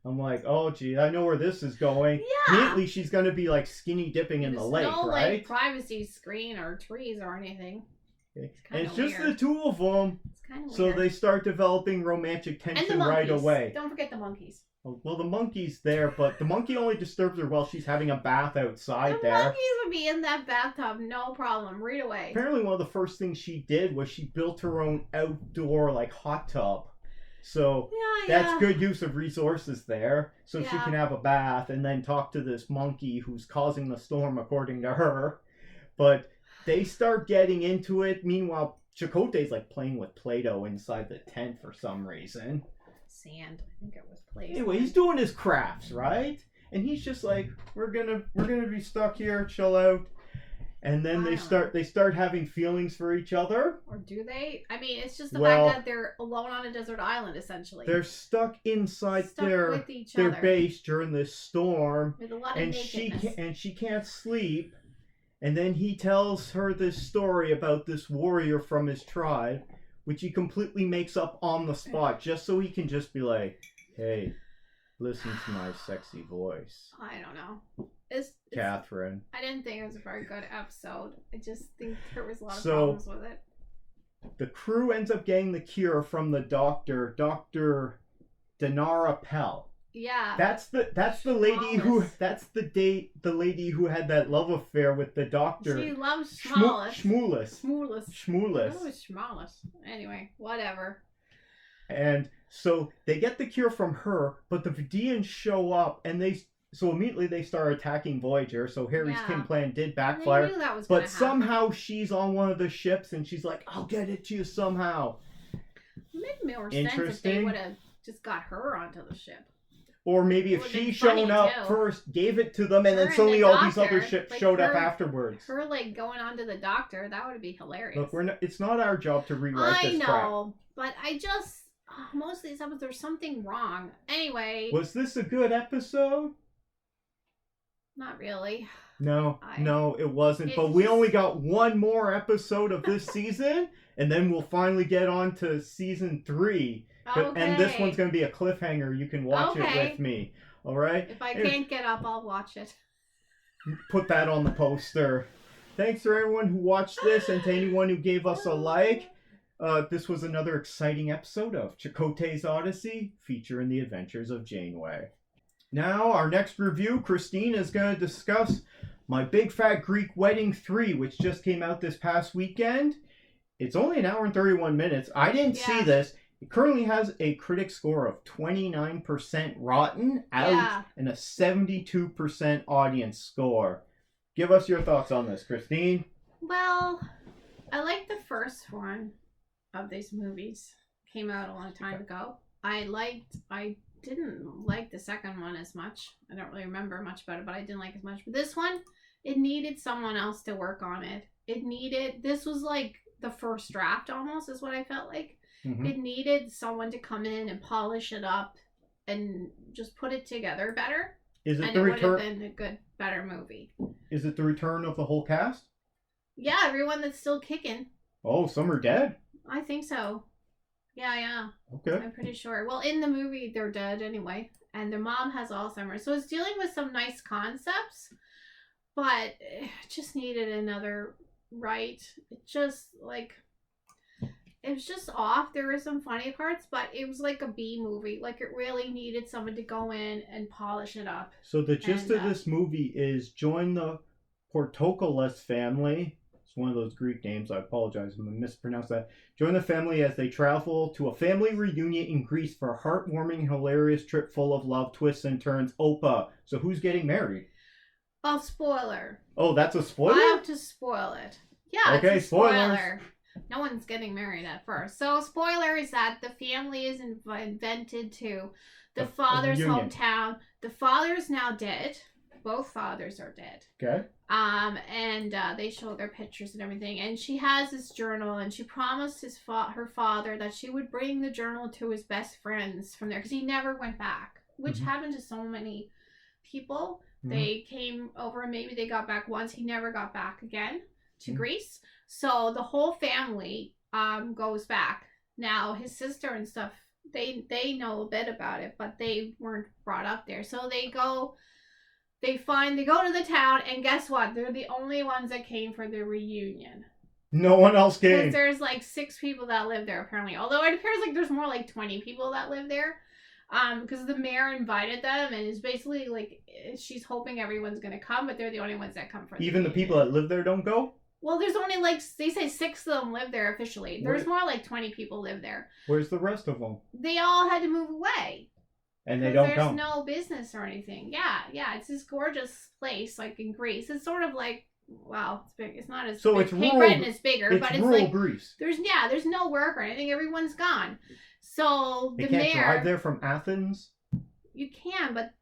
I'm like, oh gee, I know where this is going. Yeah. Immediately, she's gonna be like skinny dipping in the lake, right? Like privacy screen or trees or anything. Okay. And it's just the two of them. It's kind of weird. So they start developing romantic tension right away. Don't forget the monkeys. Well, the monkey's there, but the monkey only disturbs her while she's having a bath outside there. The monkeys would be in that bathtub, no problem, right away. Apparently, one of the first things she did was she built her own outdoor like hot tub. So that's good use of resources there. So she can have a bath and then talk to this monkey who's causing the storm, according to her. But they start getting into it. Meanwhile, Chakotay's like playing with Play-Doh inside the tent for some reason. Sand, I think it was Play-Doh. Anyway, he's doing his crafts, right? And he's just like, we're gonna be stuck here, chill out. And then they start having feelings for each other. Or do they? I mean, it's just the fact that they're alone on a desert island, essentially. They're stuck inside their base during this storm. With a lot of nakedness. She can't sleep. And then he tells her this story about this warrior from his tribe, which he completely makes up on the spot, just so he can just be like, hey, listen to my sexy voice. I don't know. Catherine. I didn't think it was a very good episode. I just think there was a lot of problems with it. The crew ends up getting the cure from the doctor, Dr. Dinara Pell. Yeah. That's the lady the lady who had that love affair with the doctor. She loves Schmoolis. Schmoolis. Anyway, whatever. And so they get the cure from her, but the Vidians show up and immediately they start attacking Voyager. So Harry's Kim plan did backfire. But somehow she's on one of the ships and she's like, I'll get it to you somehow. It made more sense if they would have just got her onto the ship. Or maybe if she shown up first, gave it to them, and then suddenly all these other ships showed up afterwards. Her like going on to the doctor, that would be hilarious. Look, it's not our job to rewrite this crap. I know, but most of these episodes, there's something wrong. Anyway. Was this a good episode? Not really. No, it wasn't. But we only got one more episode of this season, and then we'll finally get on to season 3. Okay. And this one's going to be a cliffhanger. You can watch it with me. All right? If I can't get up, I'll watch it. Put that on the poster. Thanks to everyone who watched this and to anyone who gave us a like. This was another exciting episode of Chakotay's Odyssey, featuring the adventures of Janeway. Now, our next review, Christine is going to discuss My Big Fat Greek Wedding 3, which just came out this past weekend. It's only an hour and 31 minutes. I didn't see this. It currently has a critic score of 29% rotten out and a 72% audience score. Give us your thoughts on this, Christine. Well, I like the first one of these movies. Came out a long time ago. I didn't like the second one as much. I don't really remember much about it, but I didn't like it as much. But this one, it needed someone else to work on it. This was like the first draft almost, is what I felt like. Mm-hmm. It needed someone to come in and polish it up and just put it together better. Is it and the it return? Would have been a better movie. Is it the return of the whole cast? Yeah, everyone that's still kicking. Oh, some are dead? I think so. Yeah. Okay. I'm pretty sure. Well, in the movie, they're dead anyway. And their mom has Alzheimer's. So it's dealing with some nice concepts. But it just needed another right. It just, like... It was just off. There were some funny parts, but it was like a B movie. Like, it really needed someone to go in and polish it up. So the gist of this movie is join the Portokalos family. It's one of those Greek names. I apologize if I mispronounced that. Join the family as they travel to a family reunion in Greece for a heartwarming, hilarious trip full of love, twists, and turns. Opa. So who's getting married? Oh, spoiler. Oh, that's a spoiler? I have to spoil it. Yeah, okay, it's a spoiler. Spoilers. No one's getting married at first. So, spoiler is that the family is invented to the father's hometown. The father's now dead. Both fathers are dead. Okay. And they show their pictures and everything. And she has this journal, and she promised her father that she would bring the journal to his best friends from there, because he never went back, which happened to so many people. They came over, and maybe they got back once. He never got back again to Greece. So the whole family goes back. Now his sister and stuff, they know a bit about it, but they weren't brought up there. So they go to the town, and guess what? They're the only ones that came for the reunion. No one else came. Because there's like 6 people that live there apparently. Although it appears like there's more like 20 people that live there. Because the mayor invited them, and it's basically like she's hoping everyone's gonna come, but they're the only ones that come for Even the people that live there don't go? Well, there's only like, they say 6 of them live there officially. There's more like 20 people live there. Where's the rest of them? They all had to move away. And they don't come. There's no business or anything. Yeah. It's this gorgeous place, like in Greece. It's sort of like, well, it's big. It's not as so big. It's Cape rural. Breton is bigger, but it's rural like Greece. There's no work or anything. Everyone's gone. So they can't drive there from Athens. You can, but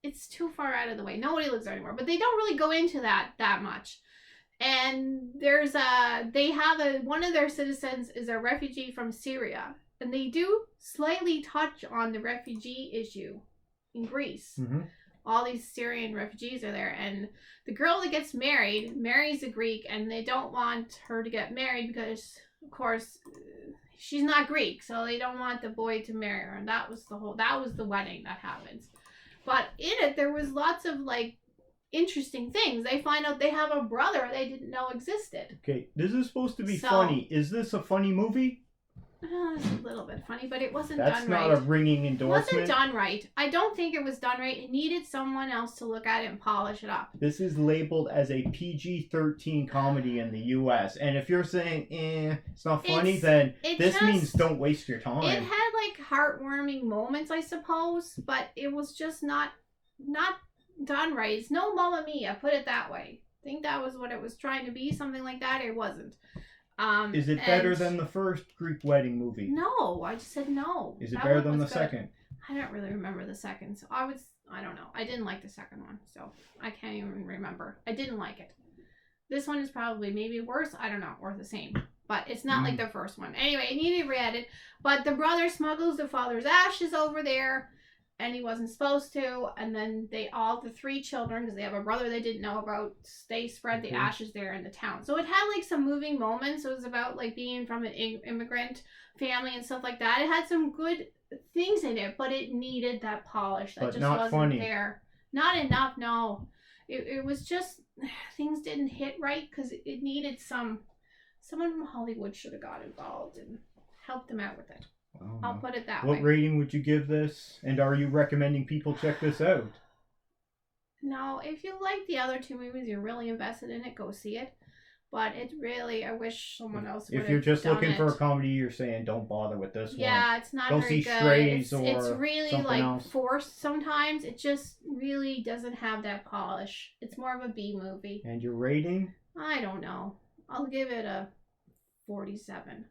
it's too far out of the way. Nobody lives there anymore. But they don't really go into that much. And one of their citizens is a refugee from Syria. And they do slightly touch on the refugee issue in Greece. All these Syrian refugees are there. And the girl that gets married marries a Greek, and they don't want her to get married because, of course, she's not Greek. So they don't want the boy to marry her. And that was the wedding that happens. But in it, there was lots of, like, interesting things. They find out they have a brother they didn't know existed. Okay, this is supposed to be funny. Is this a funny movie? It's a little bit funny, but it wasn't That's done right. That's not a ringing endorsement. It wasn't done right. I don't think it was done right. It needed someone else to look at it and polish it up. This is labeled as a PG-13 comedy in the U.S. And if you're saying, it's not funny, then this means don't waste your time. It had, like, heartwarming moments, I suppose, but it was just not done right. It's no Mamma Mia, put it that way. I think that was what it was trying to be, something like that. It wasn't. Is it better than the first Greek wedding movie? No, I just said no. Is it better than the second? I don't really remember the second, so I don't know. I didn't like the second one, so I can't even remember. I didn't like it. This one is probably maybe worse, I don't know, or the same. But it's not like the first one. Anyway, it needed re-edit. But the brother smuggles the father's ashes over there, and he wasn't supposed to. And then the 3 children, because they have a brother they didn't know about, they spread the ashes there in the town. So it had, like, some moving moments. It was about, like, being from an immigrant family and stuff like that. It had some good things in it, but it needed that polish that wasn't funny. there. Not enough, no. It was just, things didn't hit right, because it needed someone from Hollywood should have got involved and helped them out with it. I'll put it that way. What rating would you give this? And are you recommending people check this out? No, if you like the other 2 movies, you're really invested in it, go see it. But it really, I wish someone else would have done it. If you're just looking for a comedy, you're saying don't bother with this one. Yeah, it's not very good. Strays it's really, like, else. forced sometimes. It just really doesn't have that polish. It's more of a B movie. And your rating? I don't know. I'll give it a 47.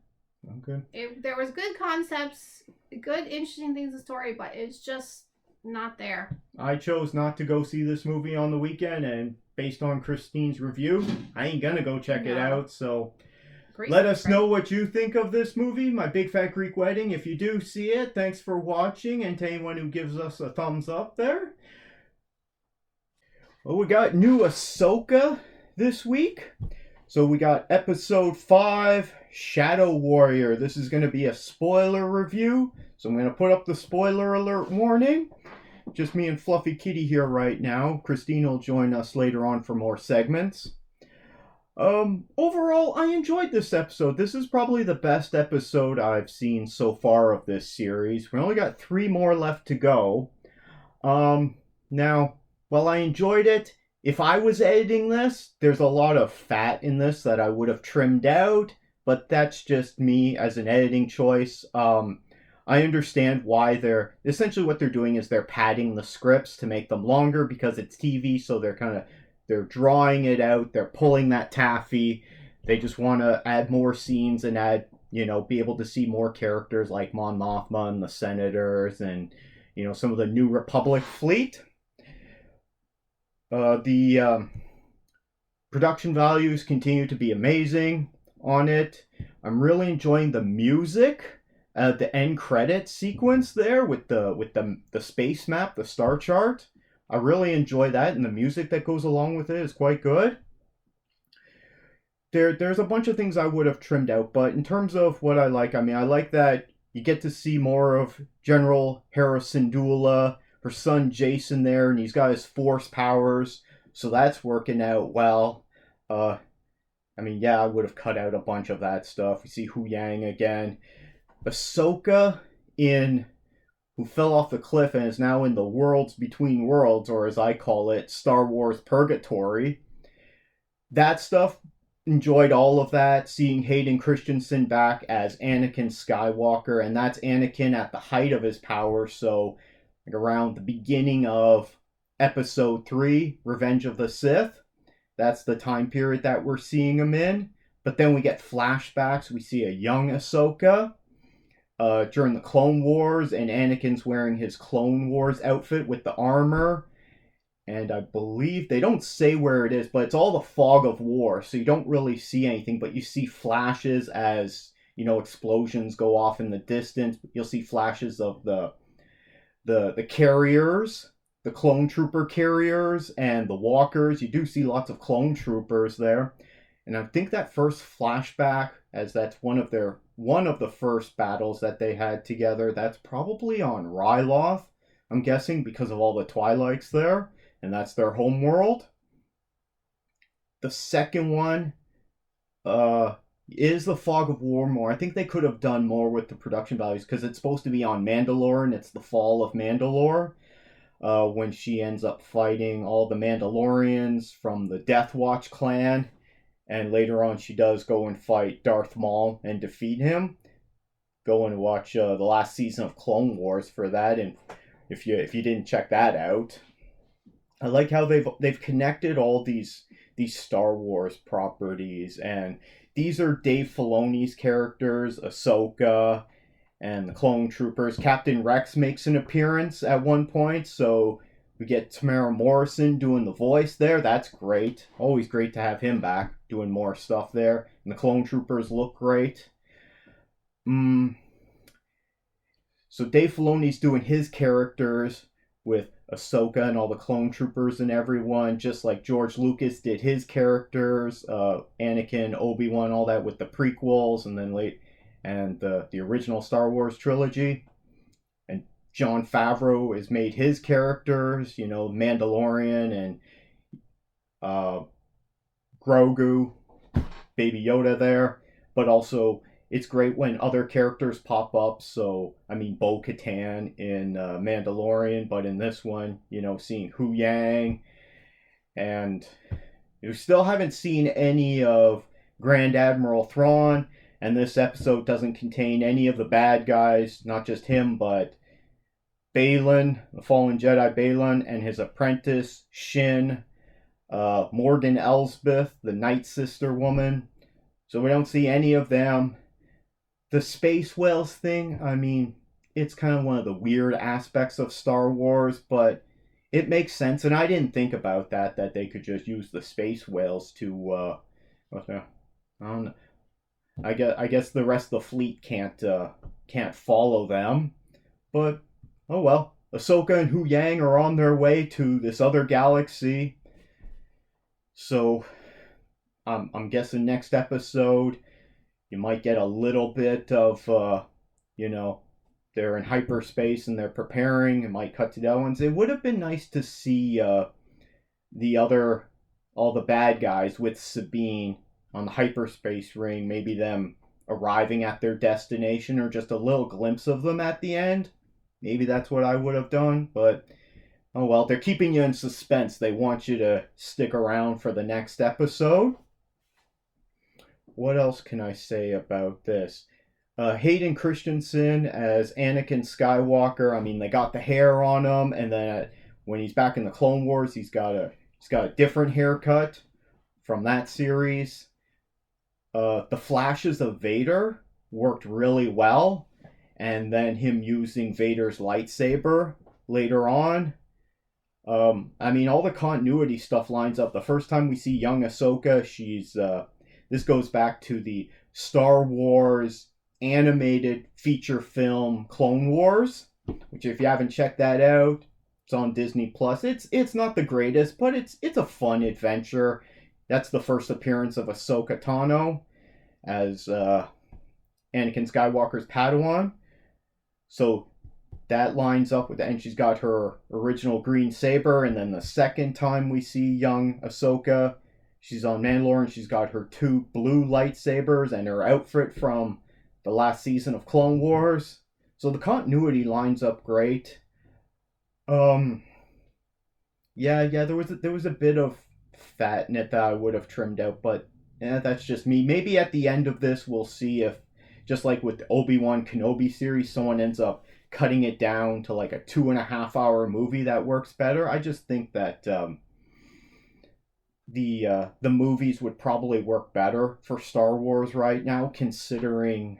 Okay. There was good concepts, good interesting things in the story, but it's just not there. I chose not to go see this movie on the weekend, and based on Christine's review, I ain't gonna go check it out, so... Let us know what you think of this movie, My Big Fat Greek Wedding. If you do see it, thanks for watching, and to anyone who gives us a thumbs up there. Well, we got new Ahsoka this week. So we got episode 5, Shadow Warrior. This is going to be a spoiler review, so I'm going to put up the spoiler alert warning. Just me and Fluffy Kitty here right now. Christine will join us later on for more segments. Overall, I enjoyed this episode. This is probably the best episode I've seen so far of this series. We only got 3 more left to go. Now, while I enjoyed it, if I was editing this, there's a lot of fat in this that I would have trimmed out, but that's just me as an editing choice. I understand why essentially what they're doing is they're padding the scripts to make them longer because it's TV, so they're drawing it out, they're pulling that taffy, they just want to add more scenes and be able to see more characters like Mon Mothma and the Senators and, some of the New Republic fleet. The production values continue to be amazing on it. I'm really enjoying the music. The end credit sequence there with the space map, the star chart. I really enjoy that, and the music that goes along with it is quite good. There's a bunch of things I would have trimmed out, but in terms of what I like, I like that you get to see more of General Hera Syndulla, her son Jason there, and he's got his force powers, so that's working out well. I would have cut out a bunch of that stuff. We see Hu Yang again. Ahsoka who fell off the cliff and is now in the worlds between worlds, or as I call it, Star Wars Purgatory. That stuff, enjoyed all of that. Seeing Hayden Christensen back as Anakin Skywalker, and that's Anakin at the height of his power, so around the beginning of episode 3, Revenge of the Sith. That's the time period that we're seeing him in. But then we get flashbacks. We see a young Ahsoka during the Clone Wars, and Anakin's wearing his Clone Wars outfit with the armor. And I believe, they don't say where it is, but it's all the fog of war, so you don't really see anything, but you see flashes as, explosions go off in the distance. You'll see flashes of the carriers, the clone trooper carriers, and the walkers. You do see lots of clone troopers there. And I think that first flashback, as that's one of the first battles that they had together, that's probably on Ryloth, I'm guessing, because of all the Twilights there, and that's their home world. The second one is the Fog of War more. I think they could have done more with the production values, because it's supposed to be on Mandalore, and it's the fall of Mandalore, when she ends up fighting all the Mandalorians from the Death Watch clan. And later on, she does go and fight Darth Maul and defeat him. Go and watch the last season of Clone Wars for that. And if you didn't check that out, I like how they've connected all these Star Wars properties. And these are Dave Filoni's characters, Ahsoka, and the Clone Troopers. Captain Rex makes an appearance at one point, so we get Tamara Morrison doing the voice there. That's great. Always great to have him back doing more stuff there. And the Clone Troopers look great. So Dave Filoni's doing his characters with Ahsoka and all the Clone Troopers and everyone, just like George Lucas did his characters, Anakin, Obi-Wan, all that with the prequels, and then the original Star Wars trilogy. And Jon Favreau has made his characters, Mandalorian and Grogu, Baby Yoda there. But also, it's great when other characters pop up. So, Bo-Katan in Mandalorian, but in this one, seeing Hu Yang. And we still haven't seen any of Grand Admiral Thrawn. And this episode doesn't contain any of the bad guys, not just him, but Baylan, the fallen Jedi Baylan, and his apprentice, Shin, Morgan Elsbeth, the Night Sister woman. So we don't see any of them. The Space Whales thing, it's kind of one of the weird aspects of Star Wars, but it makes sense. And I didn't think about that they could just use the space whales to, I don't know. I guess the rest of the fleet can't follow them, but oh well. Ahsoka and Hu Yang are on their way to this other galaxy, so I'm guessing next episode you might get a little bit of they're in hyperspace and they're preparing. It might cut to the other ones. It would have been nice to see all the bad guys with Sabine on the hyperspace ring, maybe them arriving at their destination or just a little glimpse of them at the end. Maybe that's what I would have done, but oh well, they're keeping you in suspense. They want you to stick around for the next episode. What else can I say about this? Hayden Christensen as Anakin Skywalker. I mean, they got the hair on him, and then when he's back in the Clone Wars, he's got a different haircut from that series. The flashes of Vader worked really well, and then him using Vader's lightsaber later on. I mean, all the continuity stuff lines up. The first time we see young Ahsoka, this goes back to the Star Wars animated feature film Clone Wars, which if you haven't checked that out, it's on Disney Plus. It's not the greatest, but it's a fun adventure. That's the first appearance of Ahsoka Tano as Anakin Skywalker's Padawan. So that lines up with that, and she's got her original green saber, and then the second time we see young Ahsoka, she's on Mandalore, and she's got her two blue lightsabers and her outfit from the last season of Clone Wars. So the continuity lines up great. Yeah, there was a bit of fat in it that I would have trimmed out, but that's just me. Maybe at the end of this we'll see if, just like with the Obi-Wan Kenobi series, someone ends up cutting it down to like a 2.5-hour movie that works better. I just think that the movies would probably work better for Star Wars right now, considering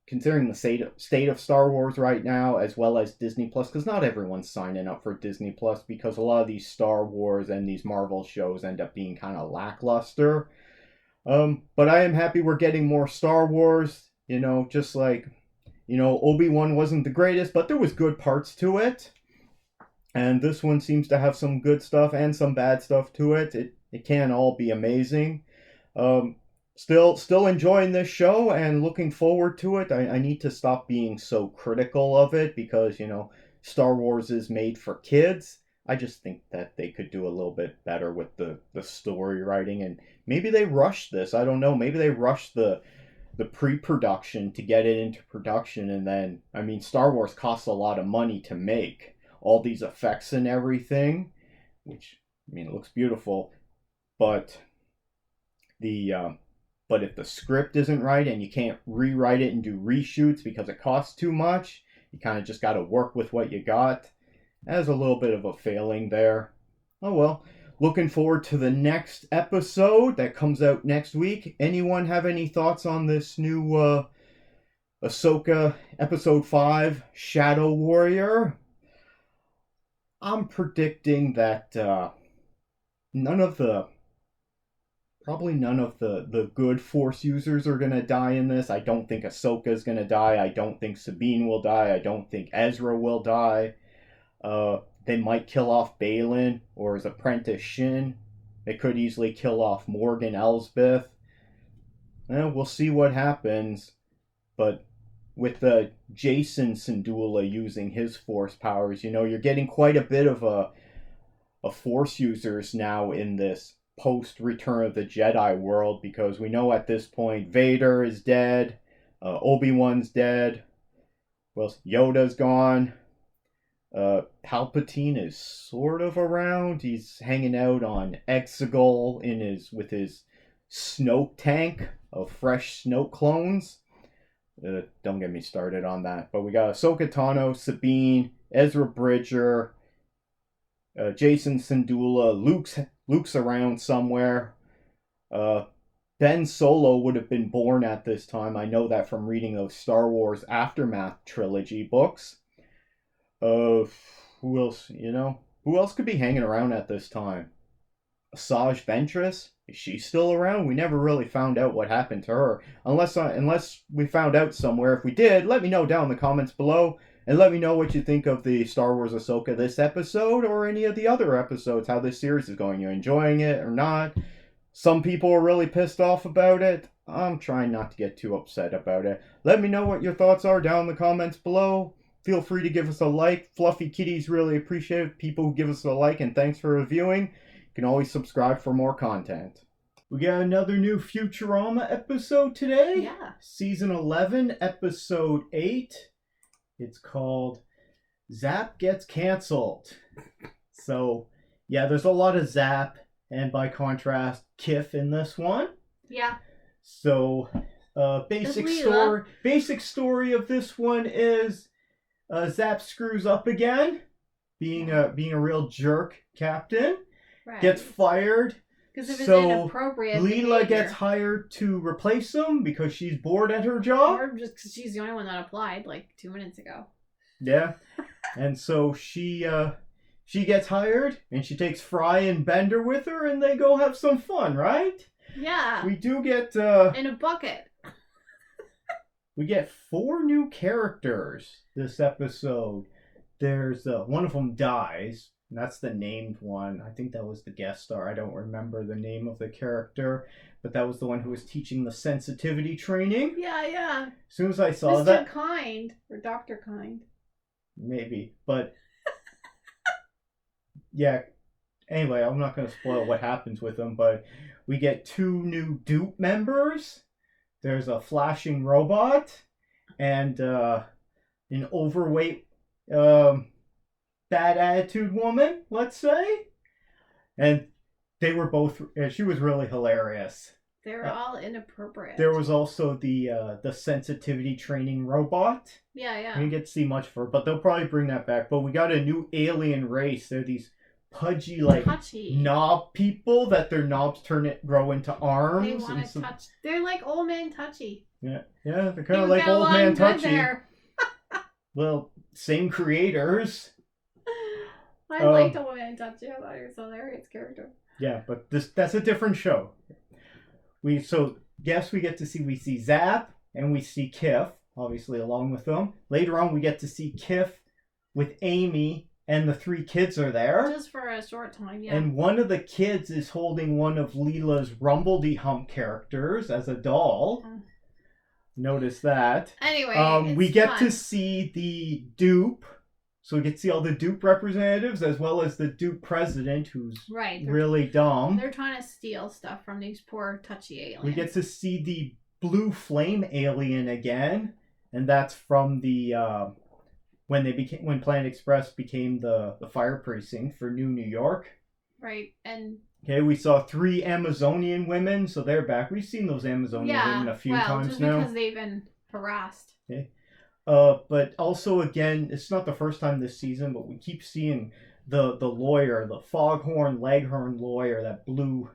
the state of Star Wars right now, as well as Disney Plus, because not everyone's signing up for Disney Plus, because a lot of these Star Wars and these Marvel shows end up being kind of lackluster. But I am happy we're getting more Star Wars. Just like, Obi-Wan wasn't the greatest, but there was good parts to it. And this one seems to have some good stuff and some bad stuff to it. It can't all be amazing. Still enjoying this show and looking forward to it. I need to stop being so critical of it because, Star Wars is made for kids. I just think that they could do a little bit better with the story writing, and maybe they rushed this. I don't know. Maybe they rushed the pre-production to get it into production, and then, I mean, Star Wars costs a lot of money to make. All these effects and everything, which, I mean, it looks beautiful, but if the script isn't right and you can't rewrite it and do reshoots because it costs too much, you kind of just got to work with what you got. There's a little bit of a failing there. Oh well. Looking forward to the next episode that comes out next week. Anyone have any thoughts on this new Ahsoka Episode 5, Shadow Warrior? I'm predicting that none of the good Force users are going to die in this. I don't think Ahsoka's going to die. I don't think Sabine will die. I don't think Ezra will die. They might kill off Baylan or his apprentice Shin. They could easily kill off Morgan Elsbeth. We'll see what happens. But with Jason Syndulla using his Force powers, you're getting quite a bit of a Force users now in this post-Return of the Jedi world, because we know at this point Vader is dead, Obi-Wan's dead, well, Yoda's gone, Palpatine is sort of around. He's hanging out on Exegol with his Snoke tank of fresh Snoke clones. Don't get me started on that. But we got Ahsoka Tano, Sabine, Ezra Bridger, Jason Syndulla, Luke's around somewhere. Ben Solo would have been born at this time. I know that from reading those Star Wars Aftermath trilogy books. Who else, Who else could be hanging around at this time? Asajj Ventress? Is she still around? We never really found out what happened to her. Unless we found out somewhere. If we did, let me know down in the comments below. And let me know what you think of the Star Wars Ahsoka this episode or any of the other episodes, how this series is going. You enjoying it or not? Some people are really pissed off about it. I'm trying not to get too upset about it. Let me know what your thoughts are down in the comments below. Feel free to give us a like. Fluffy kitties really appreciate it. People who give us a like, and thanks for reviewing. You can always subscribe for more content. We got another new Futurama episode today. Yeah. Season 11, episode 8. It's called Zap Gets Cancelled. So, yeah, there's a lot of Zap, and by contrast, Kif in this one. Yeah. So, basic story of this one is Zap screws up again, being a real jerk captain. Right. Gets fired. Because of his inappropriate Leela behavior. gets hired to replace him because she's bored at her job. Or just because she's the only one that applied like 2 minutes ago. Yeah. And so she gets hired, and she takes Fry and Bender with her, and they go have some fun, right? Yeah. We do get... in a bucket. We get 4 new characters this episode. There's... one of them dies. That's the named one. I think that was the guest star. I don't remember the name of the character, but that was the one who was teaching the sensitivity training. Yeah. As soon as I saw Mr. that... Kind. Or Dr. Kind. Maybe, but... yeah. Anyway, I'm not going to spoil what happens with them, but we get 2 new dupe members. There's a flashing robot and an overweight... bad attitude woman, let's say. And they were both... she was really hilarious. They were all inappropriate. There was also the sensitivity training robot. Yeah. I didn't get to see much for it, but they'll probably bring that back. But we got a new alien race. They're these pudgy, knob people that their knobs grow into arms. They want to touch. They're like old man touchy. Yeah, they're kind of like old man touchy. Well, same creators. I liked Old Man Touchy. I thought he was a hilarious character. Yeah, but that's a different show. We see Zap and we see Kif, obviously along with them. Later on, we get to see Kif with Amy, and the 3 kids are there. Just for a short time, yeah. And one of the kids is holding one of Leela's Rumbledy-Hump characters as a doll. Notice that. Anyway, we get to see the dupe. So we get to see all the dupe representatives as well as the dupe president, who's really dumb. They're trying to steal stuff from these poor touchy aliens. We get to see the blue flame alien again, and that's from the when Planet Express became the fire precinct for New York. Right, and okay, we saw 3 Amazonian women, so they're back. We've seen those Amazonian women a few times just now. Because they've been harassed. Okay. But also, again, it's not the first time this season, but we keep seeing the lawyer, the foghorn leghorn lawyer, that blue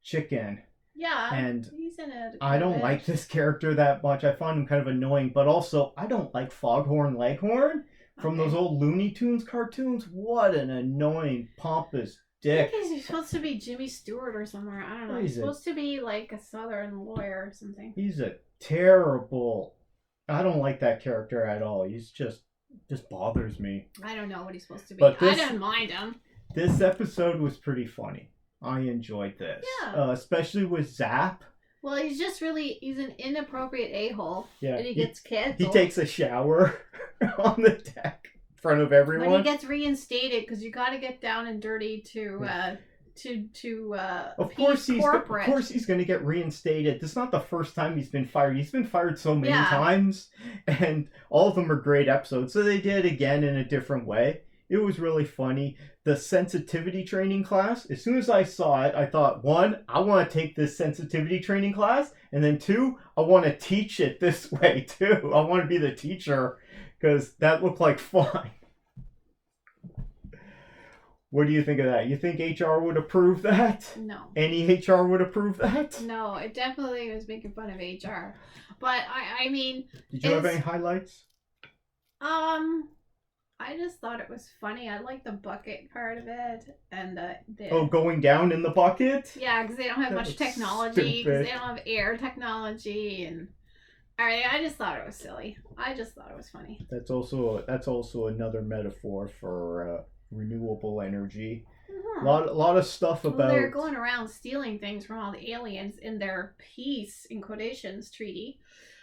chicken. Yeah, and he's in it. I don't like this character that much. I find him kind of annoying, but also I don't like Foghorn Leghorn from those old Looney Tunes cartoons. What an annoying, pompous dick. I think he's supposed to be Jimmy Stewart or somewhere. I don't know. He's supposed to be like a Southern lawyer or something. He's a terrible... I don't like that character at all. He's just bothers me. I don't know what he's supposed to be. But I didn't mind him. This episode was pretty funny. I enjoyed this. Yeah. Especially with Zap. Well, he's an inappropriate a-hole. Yeah. And he gets canceled. He takes a shower on the deck in front of everyone. When he gets reinstated, because you got to get down and dirty to of course he's going to get reinstated. This is not the first time he's been fired. He's been fired so many times, and all of them are great episodes. So they did it again in a different way. It was really funny. The sensitivity training class, as soon as I saw it, I thought, 1, I want to take this sensitivity training class, and then 2, I want to teach it this way too. I want to be the teacher because that looked like fun. What do you think of that? You think HR would approve that? No. Any HR would approve that? No, it definitely was making fun of HR. But I mean, did you have any highlights? I just thought it was funny. I like the bucket part of it, and going down in the bucket. Yeah, because they don't have much technology. Because they don't have air technology, and I just thought it was silly. I just thought it was funny. That's also another metaphor for renewable energy. Mm-hmm. A lot of stuff about. They're going around stealing things from all the aliens in their peace in quotations treaty.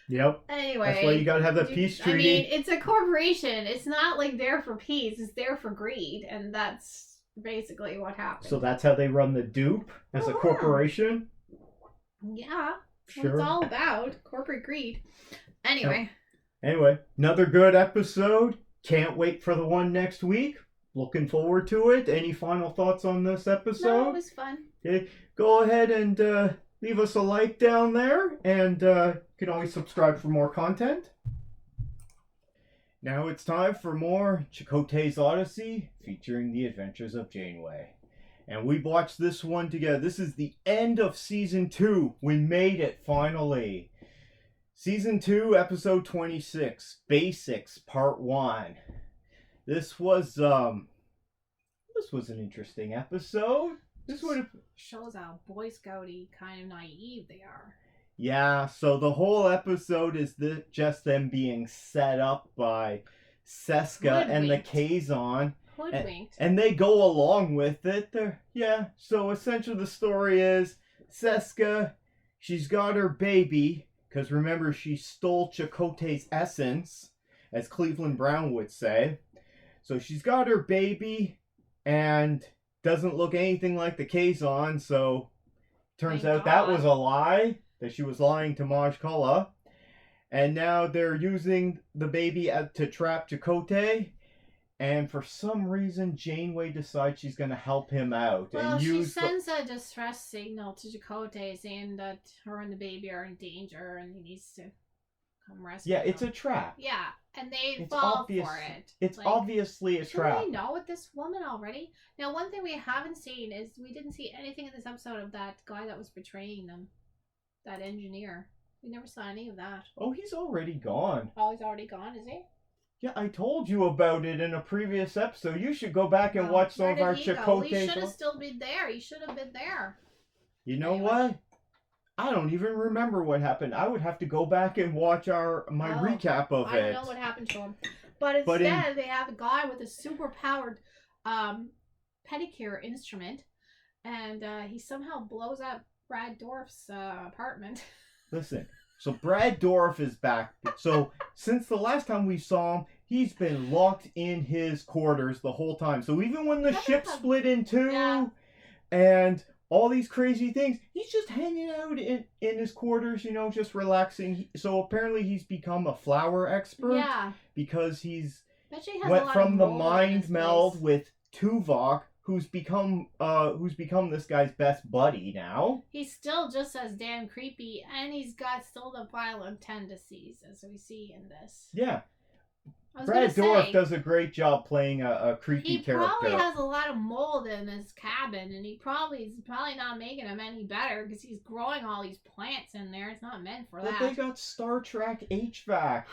Yep. Anyway, that's why you gotta have the peace treaty. I mean, it's a corporation. It's not like there for peace. It's there for greed, and that's basically what happened. So that's how they run the dupe as a corporation. Yeah, sure. What it's all about corporate greed. Anyway. Anyway, another good episode. Can't wait for the one next week. Looking forward to it. Any final thoughts on this episode? No, it was fun. Okay, go ahead and leave us a like down there, and you can always subscribe for more content. Now it's time for more Chakotay's Odyssey, featuring the adventures of Janeway. And we watched this one together. This is the end of Season 2. We made it, finally. Season 2, Episode 26, Basics, Part 1. This was an interesting episode. This would have shows how Boy Scouty kind of naive they are. Yeah, so the whole episode is just them being set up by Seska and the Kazon. Hoodwinked. And they go along with it. So essentially the story is Seska, she's got her baby, because remember she stole Chakotay's essence, as Cleveland Brown would say. So she's got her baby and doesn't look anything like the Kazon, so turns out that was a lie, that she was lying to Maj Kula. And now they're using the baby to trap Chakotay, and for some reason Janeway decides she's going to help him out. Well, she sends a distress signal to Chakotay saying that her and the baby are in danger and he needs to come rescue them. It's a trap. Yeah, and they fall for it. It's obviously a trap. Should we know with this woman already? Now, one thing we haven't seen is we didn't see anything in this episode of that guy that was betraying them. That engineer. We never saw any of that. Oh, he's already gone. Oh, he's already gone, is he? Yeah, I told you about it in a previous episode. You should go back and watch some of our Chakotay. He should have still been there. He should have been there. You know what? I don't even remember what happened. I would have to go back and watch my recap of it. I don't know what happened to him. But instead, they have a guy with a super-powered pedicure instrument, and he somehow blows up Brad Dourif's apartment. Listen, so Brad Dourif is back. So since the last time we saw him, he's been locked in his quarters the whole time. So even when the ship split in two, and all these crazy things, he's just hanging out in his quarters, just relaxing. So apparently he's become a flower expert. Yeah. Because he's went from the mind meld with Tuvok, who's become this guy's best buddy now. He's still just as damn creepy, and he's got still the violent tendencies as we see in this. Yeah. Brad Dourif does a great job playing a creepy character. He probably has a lot of mold in his cabin, and he's probably not making him any better because he's growing all these plants in there. It's not meant for that. But they got Star Trek HVAC.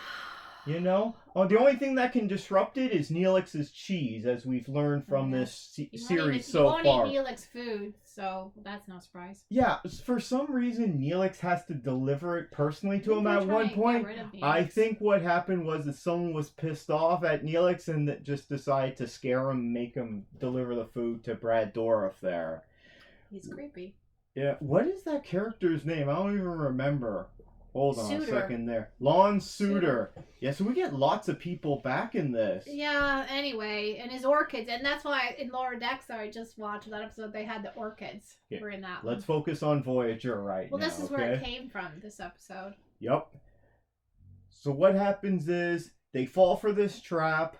The only thing that can disrupt it is Neelix's cheese, as we've learned from this series so far. You won't eat Neelix food, so that's no surprise. Yeah, for some reason Neelix has to deliver it personally to him at one point. I think what happened was that someone was pissed off at Neelix and just decided to scare him, make him deliver the food to Brad Dourif there. He's creepy. Yeah, what is that character's name? I don't even remember. Hold on a second there. Lon Suter. Yeah, so we get lots of people back in this. Yeah, anyway, and his orchids. And that's why in Lower Decks, I just watched that episode, they had the orchids. Yeah. Were in that Let's focus on Voyager now. Well, this is where it came from, this episode. Yep. So what happens is they fall for this trap.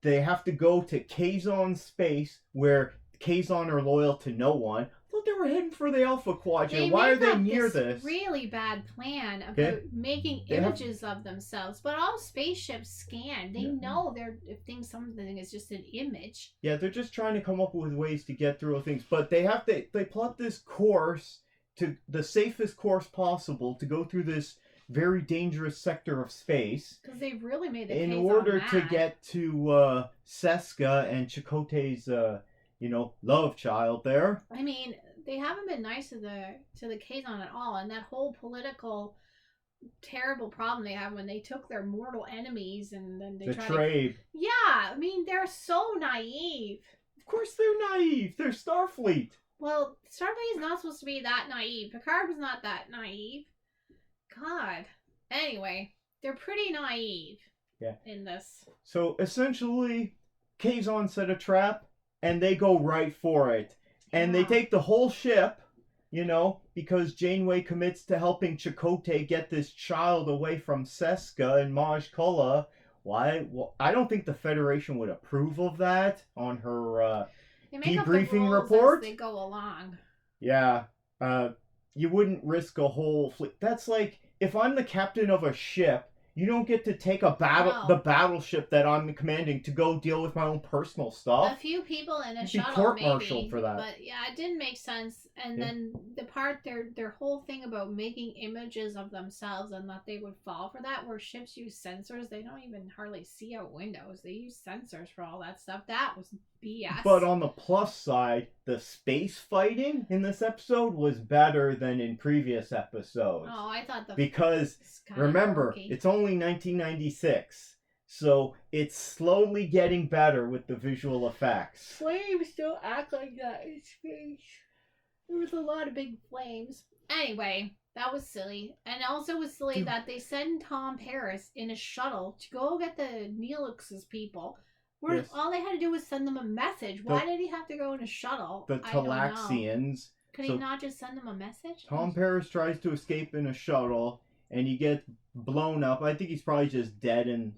They have to go to Kazon space, where Kazon are loyal to no one. I thought they were heading for the Alpha Quadrant. Why are they near this? Really bad plan about making images of themselves, but all spaceships scan. They know if something is just an image. Yeah, they're just trying to come up with ways to get through things, but they plot this course to the safest course possible to go through this very dangerous sector of space. Because they've really made the in order to get to Seska and Chakotay's, love child there. I mean, they haven't been nice to the Kazon at all, and that whole political terrible problem they have when they took their mortal enemies and then they betrayed. Yeah, I mean, they're so naive. Of course they're naive. They're Starfleet. Well, Starfleet is not supposed to be that naive. Picard was not that naive. God. Anyway, they're pretty naive in this. So essentially, Kazon set a trap and they go right for it. And they take the whole ship, because Janeway commits to helping Chakotay get this child away from Seska and Maj Kula. Why? Well, I don't think the Federation would approve of that on her debriefing report. As they go along. Yeah. You wouldn't risk a whole fleet. That's like, if I'm the captain of a ship, you don't get to take the battleship that I'm commanding to go deal with my own personal stuff. A few people in a shuttle, court-martialed for that. But yeah, it didn't make sense. And then the part, their whole thing about making images of themselves and that they would fall for that, where ships use sensors, they don't even hardly see out windows. They use sensors for all that stuff. That was BS. But on the plus side, the space fighting in this episode was better than in previous episodes. Oh, I thought because remember, it's only 1996, so it's slowly getting better with the visual effects. Flames don't act like that in space. There was a lot of big flames. Anyway, that was silly. And also was silly that they send Tom Paris in a shuttle to go get the Neelix's people. Where all they had to do was send them a message. Why did he have to go in a shuttle? The Talaxians. Could he not just send them a message? Tom Paris tries to escape in a shuttle, and he gets blown up. I think he's probably just dead in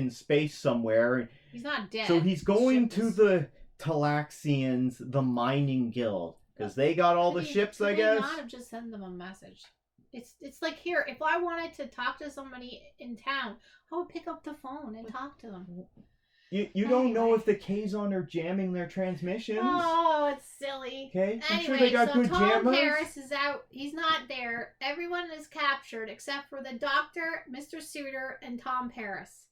space somewhere. He's not dead. So he's going to the Talaxians, the mining guild, because they got all the ships, I guess. Could they not have just sent them a message? It's like, here, if I wanted to talk to somebody in town, I would pick up the phone and talk to them. You don't know if the Kazon are jamming their transmissions. Oh, it's silly. Okay, I'm sure they got good jammers. Tom Paris is out. He's not there. Everyone is captured except for the Doctor, Mr. Suiter, and Tom Paris.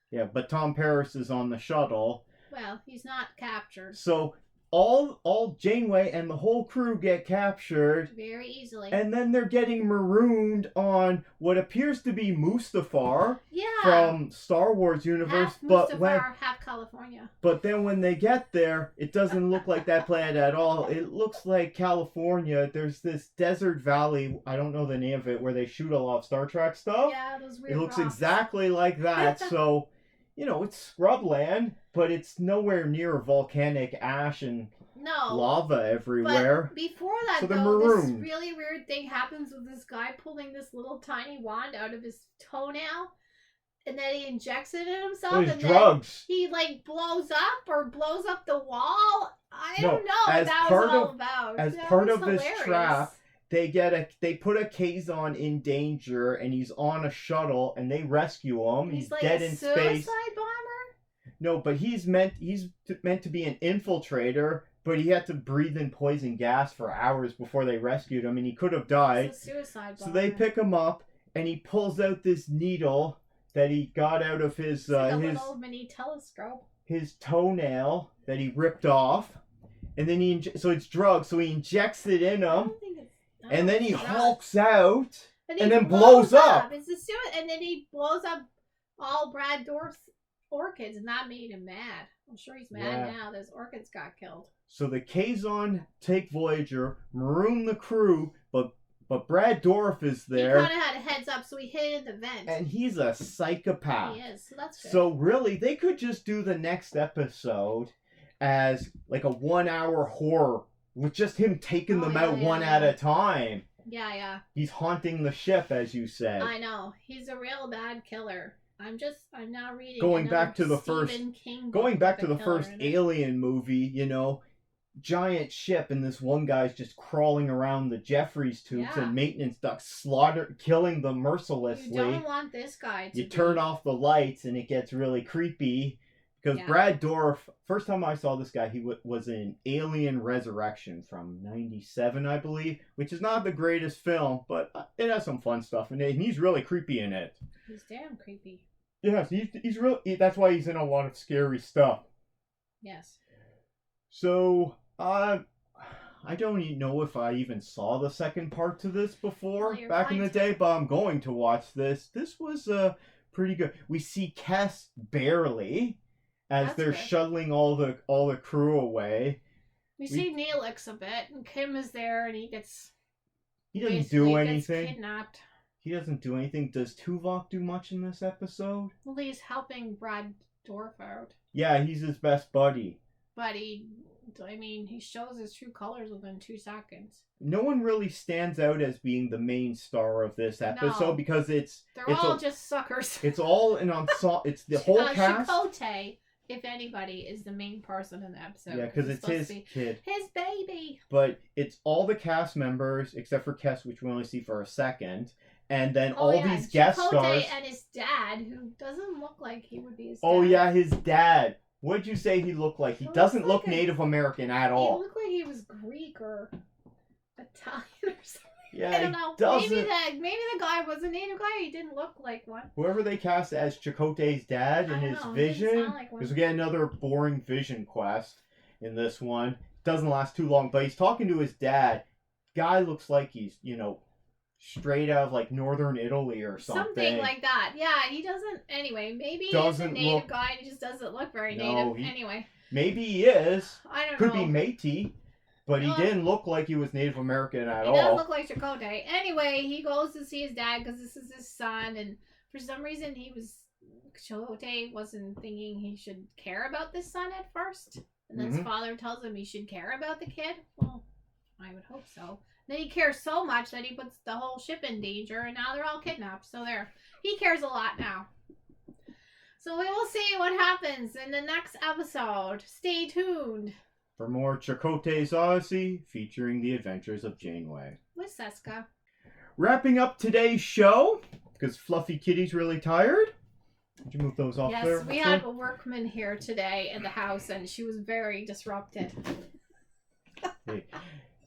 Yeah, but Tom Paris is on the shuttle. Well, he's not captured. So all Janeway and the whole crew get captured very easily, and then they're getting marooned on what appears to be Mustafar from Star Wars universe, half California. But then when they get there, it doesn't look like that planet at all. It looks like California. There's this desert valley, I don't know the name of it, where they shoot a lot of Star Trek stuff. Yeah, those weird It looks rocks. exactly like that. So it's scrubland, but it's nowhere near volcanic ash and lava everywhere. But before that, so this really weird thing happens with this guy pulling this little tiny wand out of his toenail, and then he injects it in himself, and drugs. Then he blows up the wall. I don't know what that was all about. As part of this trap, they put a Kazon in danger, and he's on a shuttle, and they rescue him. He's like dead a in space. Suicide bomber? No, but he's meant to be an infiltrator, but he had to breathe in poison gas for hours before they rescued him, and he could have died. It's a suicide bomber. So they pick him up, and he pulls out this needle that he got out of his little mini telescope. His toenail that he ripped off, and then so it's drugs. So he injects it in him. And then he hulks out and then blows up. And then he blows up all Brad Dourif's orchids, and that made him mad. I'm sure he's mad now. Those orchids got killed. So the Kazon take Voyager, maroon the crew, but Brad Dourif is there. He kind of had a heads up, so he hid in the vent. And he's a psychopath. He is, so that's good. So really, they could just do the next episode as like a 1-hour horror with just him taking them out one at a time. Yeah. He's haunting the ship, as you said. I know. He's a real bad killer. I'm now reading going back to the Stephen first, King going back to the killer first in it. Alien movie, you know, giant ship, and this one guy's just crawling around the Jeffries tubes and maintenance ducts, killing them mercilessly. You don't want this guy to turn off the lights, and it gets really creepy. Because Brad Dourif, first time I saw this guy, he was in Alien Resurrection from '97, I believe, which is not the greatest film, but it has some fun stuff in it, and he's really creepy in it. He's damn creepy. Yes, he's really. That's why he's in a lot of scary stuff. Yes. So, I don't even know if I even saw the second part to this before back in the day, but I'm going to watch this. This was pretty good. We see Kes barely as they're shuttling all the crew away. We see Neelix a bit, and Kim is there, and he doesn't do anything. Gets kidnapped. He doesn't do anything. Does Tuvok do much in this episode? Well, he's helping Brad Dourif out. Yeah, he's his best buddy. But he shows his true colors within 2 seconds. No one really stands out as being the main star of this episode because they're all just suckers. It's all an ensemble. It's the whole cast. Chakotay, if anybody, is the main person in the episode. Yeah, because it's his kid. His baby. But it's all the cast members except for Kes, which we only see for a second. And then these guest stars. And his dad, who doesn't look like he would be his dad. Oh, yeah, his dad. What'd you say he looked like? He doesn't look Native American at all. He looked like he was Greek or Italian or something. Yeah, I don't know. Maybe the guy was a Native guy. He didn't look like one. Whoever they cast as Chakotay's dad in his vision, because we get another boring vision quest in this one. Doesn't last too long, but he's talking to his dad. Guy looks like he's, straight out of like northern Italy or something. Something like that. Yeah, he doesn't. Anyway, maybe he's a native guy and he just doesn't look very native. Anyway. Maybe he is. I don't know. Could be Métis, but he didn't look like he was Native American at all. He does look like Chakotay. Anyway, he goes to see his dad because this is his son, and for some reason Chakotay wasn't thinking he should care about this son at first. And then his father tells him he should care about the kid. Well, I would hope so. Then he cares so much that he puts the whole ship in danger, and now they're all kidnapped. So he cares a lot now. So we will see what happens in the next episode. Stay tuned for more Chakotay's Odyssey, featuring the adventures of Janeway with Seska. Wrapping up today's show, because Fluffy Kitty's really tired. Did you move those off there? Yes, we had a workman here today in the house, and she was very disrupted. Hey.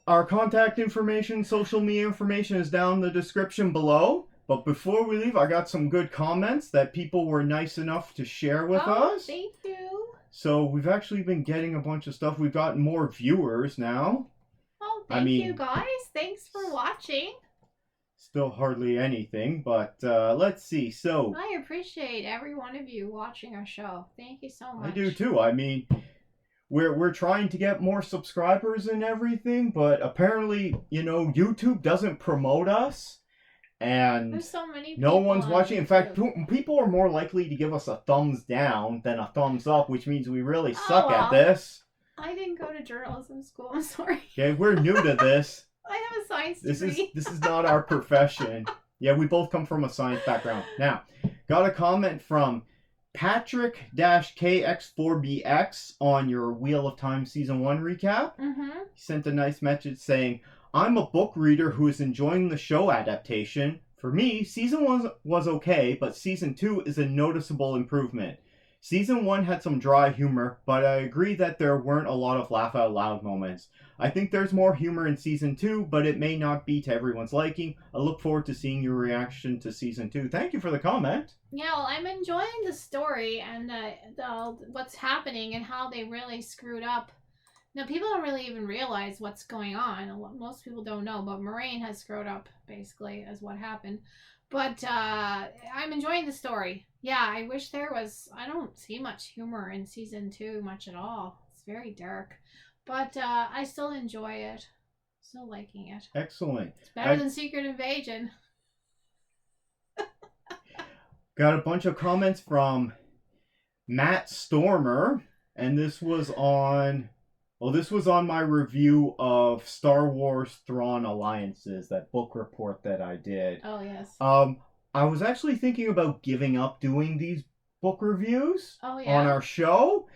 Our contact information, social media information is down in the description below. But before we leave, I got some good comments that people were nice enough to share with us. Thank you. So we've actually been getting a bunch of stuff. We've gotten more viewers now. Oh, thank you guys. Thanks for watching. Still hardly anything, but let's see. So I appreciate every one of you watching our show. Thank you so much. I do too. I mean, we're trying to get more subscribers and everything, but apparently, YouTube doesn't promote us, and there's so many people no one's watching. In fact, people are more likely to give us a thumbs down than a thumbs up, which means we really suck at this. I didn't go to journalism school. I'm sorry. Okay, we're new to this. I have a science degree. This is not our profession. Yeah, we both come from a science background. Now, got a comment from Patrick-KX4BX on your Wheel of Time Season 1 recap. He sent a nice message saying, I'm a book reader who is enjoying the show adaptation. For me, Season 1 was okay, but Season 2 is a noticeable improvement. Season 1 had some dry humor, but I agree that there weren't a lot of laugh-out-loud moments. I think there's more humor in Season 2, but it may not be to everyone's liking. I look forward to seeing your reaction to Season 2. Thank you for the comment. Yeah, well, I'm enjoying the story and what's happening and how they really screwed up. Now, people don't really even realize what's going on. Most people don't know, but Moraine has screwed up, basically, as what happened. But I'm enjoying the story. Yeah, I wish there was... I don't see much humor in Season 2 much at all. It's very dark. But I still enjoy it. Still liking it. Excellent. It's better than Secret Invasion. Got a bunch of comments from Matt Stormer. And this was on my review of Star Wars Thrawn Alliances, that book report that I did. Oh, yes. I was actually thinking about giving up doing these book reviews on our show,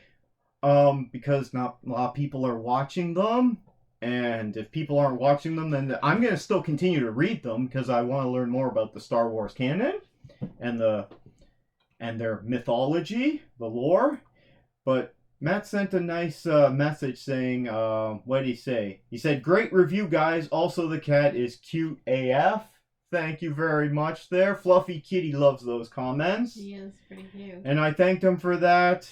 because not a lot of people are watching them. And if people aren't watching them, then I'm going to still continue to read them because I want to learn more about the Star Wars canon and their mythology, the lore. But Matt sent a nice message saying, what did he say? He said, "Great review, guys. Also, the cat is cute AF." Thank you very much there. Fluffy Kitty loves those comments. He is pretty cute. And I thanked him for that.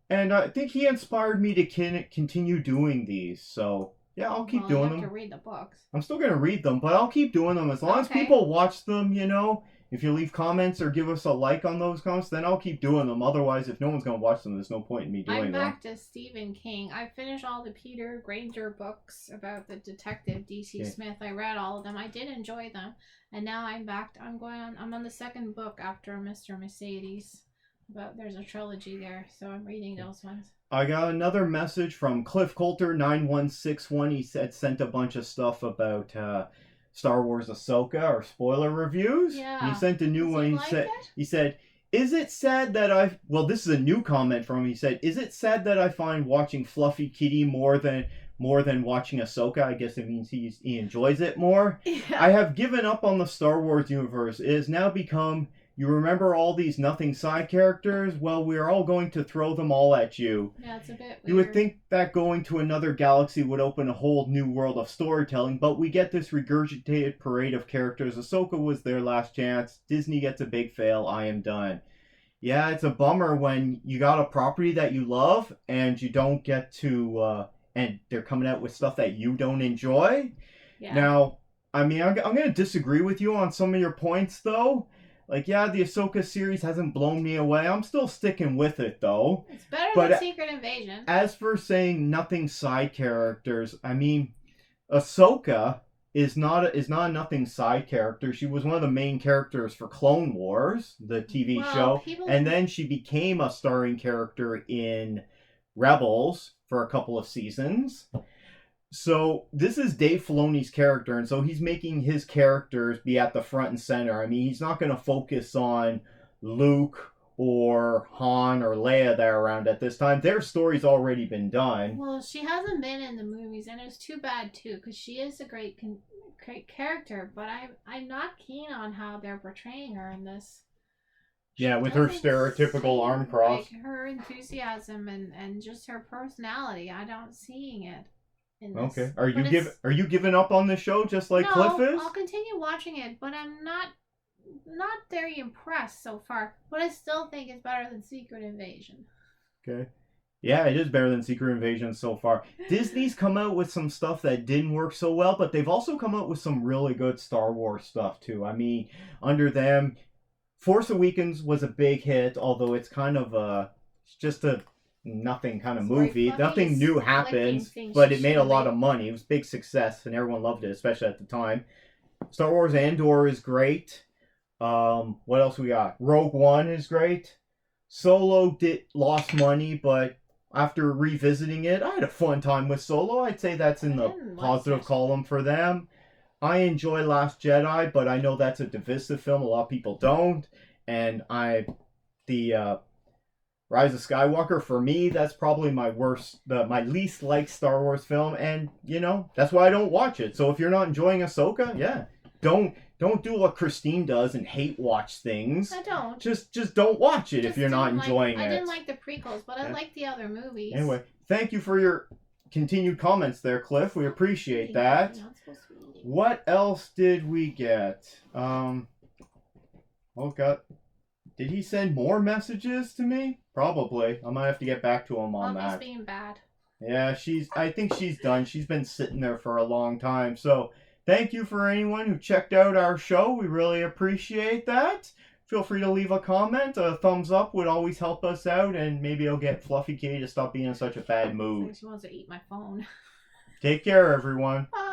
And I think he inspired me to continue doing these. So, yeah, I'll keep doing them. You have to read the books. I'm still going to read them, but I'll keep doing them. As long as people watch them, you know, if you leave comments or give us a like on those comments, then I'll keep doing them. Otherwise, if no one's going to watch them, there's no point in me doing them. I'm back to Stephen King. I finished all the Peter Granger books about the detective D.C. Smith. I read all of them. I did enjoy them. And now I'm back. I'm on the second book after Mr. Mercedes. There's a trilogy there, so I'm reading those ones. I got another message from Cliff Coulter 9161. He sent a bunch of stuff about Star Wars Ahsoka or spoiler reviews. Yeah. He sent a new one. He said, "Is it sad that this is a new comment from him. He said, "Is it sad that I find watching Fluffy Kitty more than watching Ahsoka?" I guess it means he enjoys it more. Yeah. "I have given up on the Star Wars universe. It has now become, you remember all these nothing side characters? Well, we are all going to throw them all at you." Yeah, it's a bit weird. "You would think that going to another galaxy would open a whole new world of storytelling, but we get this regurgitated parade of characters. Ahsoka was their last chance. Disney gets a big fail. I am done." Yeah, it's a bummer when you got a property that you love and you don't get to, and they're coming out with stuff that you don't enjoy. Yeah. Now, I mean, I'm going to disagree with you on some of your points, though. Like, yeah, the Ahsoka series hasn't blown me away. I'm still sticking with it, though. It's better than Secret Invasion. As for saying nothing side characters, I mean, Ahsoka is not a nothing side character. She was one of the main characters for Clone Wars, the TV show. And then she became a starring character in Rebels for a couple of seasons. So this is Dave Filoni's character, and so he's making his characters be at the front and center. I mean, he's not going to focus on Luke or Han or Leia that are around at this time. Their story's already been done. Well, she hasn't been in the movies, and it's too bad too, because she is a great character. But I'm not keen on how they're portraying her in this. Yeah, with her stereotypical arm cross. Like her enthusiasm and just her personality. I don't seeing it. Okay. Are you giving up on the show just like Cliff is? I'll continue watching it, but I'm not very impressed so far. But I still think it's better than Secret Invasion. Okay. Yeah, it is better than Secret Invasion so far. Disney's come out with some stuff that didn't work so well, but they've also come out with some really good Star Wars stuff too. I mean, under them, Force Awakens was a big hit, although it's kind of just a nothing kind of movie. Nothing new happens, but it made a lot of money. It was a big success, and everyone loved it, especially at the time. Star Wars Andor is great. What else we got? Rogue One is great. Solo lost money, but after revisiting it, I had a fun time with Solo. I'd say that's in the positive column for them. I enjoy Last Jedi, but I know that's a divisive film. A lot of people don't. And Rise of Skywalker, for me, that's probably my least liked Star Wars film, and, you know, that's why I don't watch it. So if you're not enjoying Ahsoka, yeah, don't do what Christine does and hate watch things. I don't. Just don't watch it if you're not enjoying it. I didn't like the prequels, but I like the other movies. Anyway, thank you for your continued comments there, Cliff. We appreciate that. What else did we get? Oh God. Did he send more messages to me? Probably. I might have to get back to him on that. He's being bad. Yeah, I think she's done. She's been sitting there for a long time. So, thank you for anyone who checked out our show. We really appreciate that. Feel free to leave a comment. A thumbs up would always help us out, and maybe I'll get Fluffy Kitty to stop being in such a bad mood. She wants to eat my phone. Take care, everyone. Bye.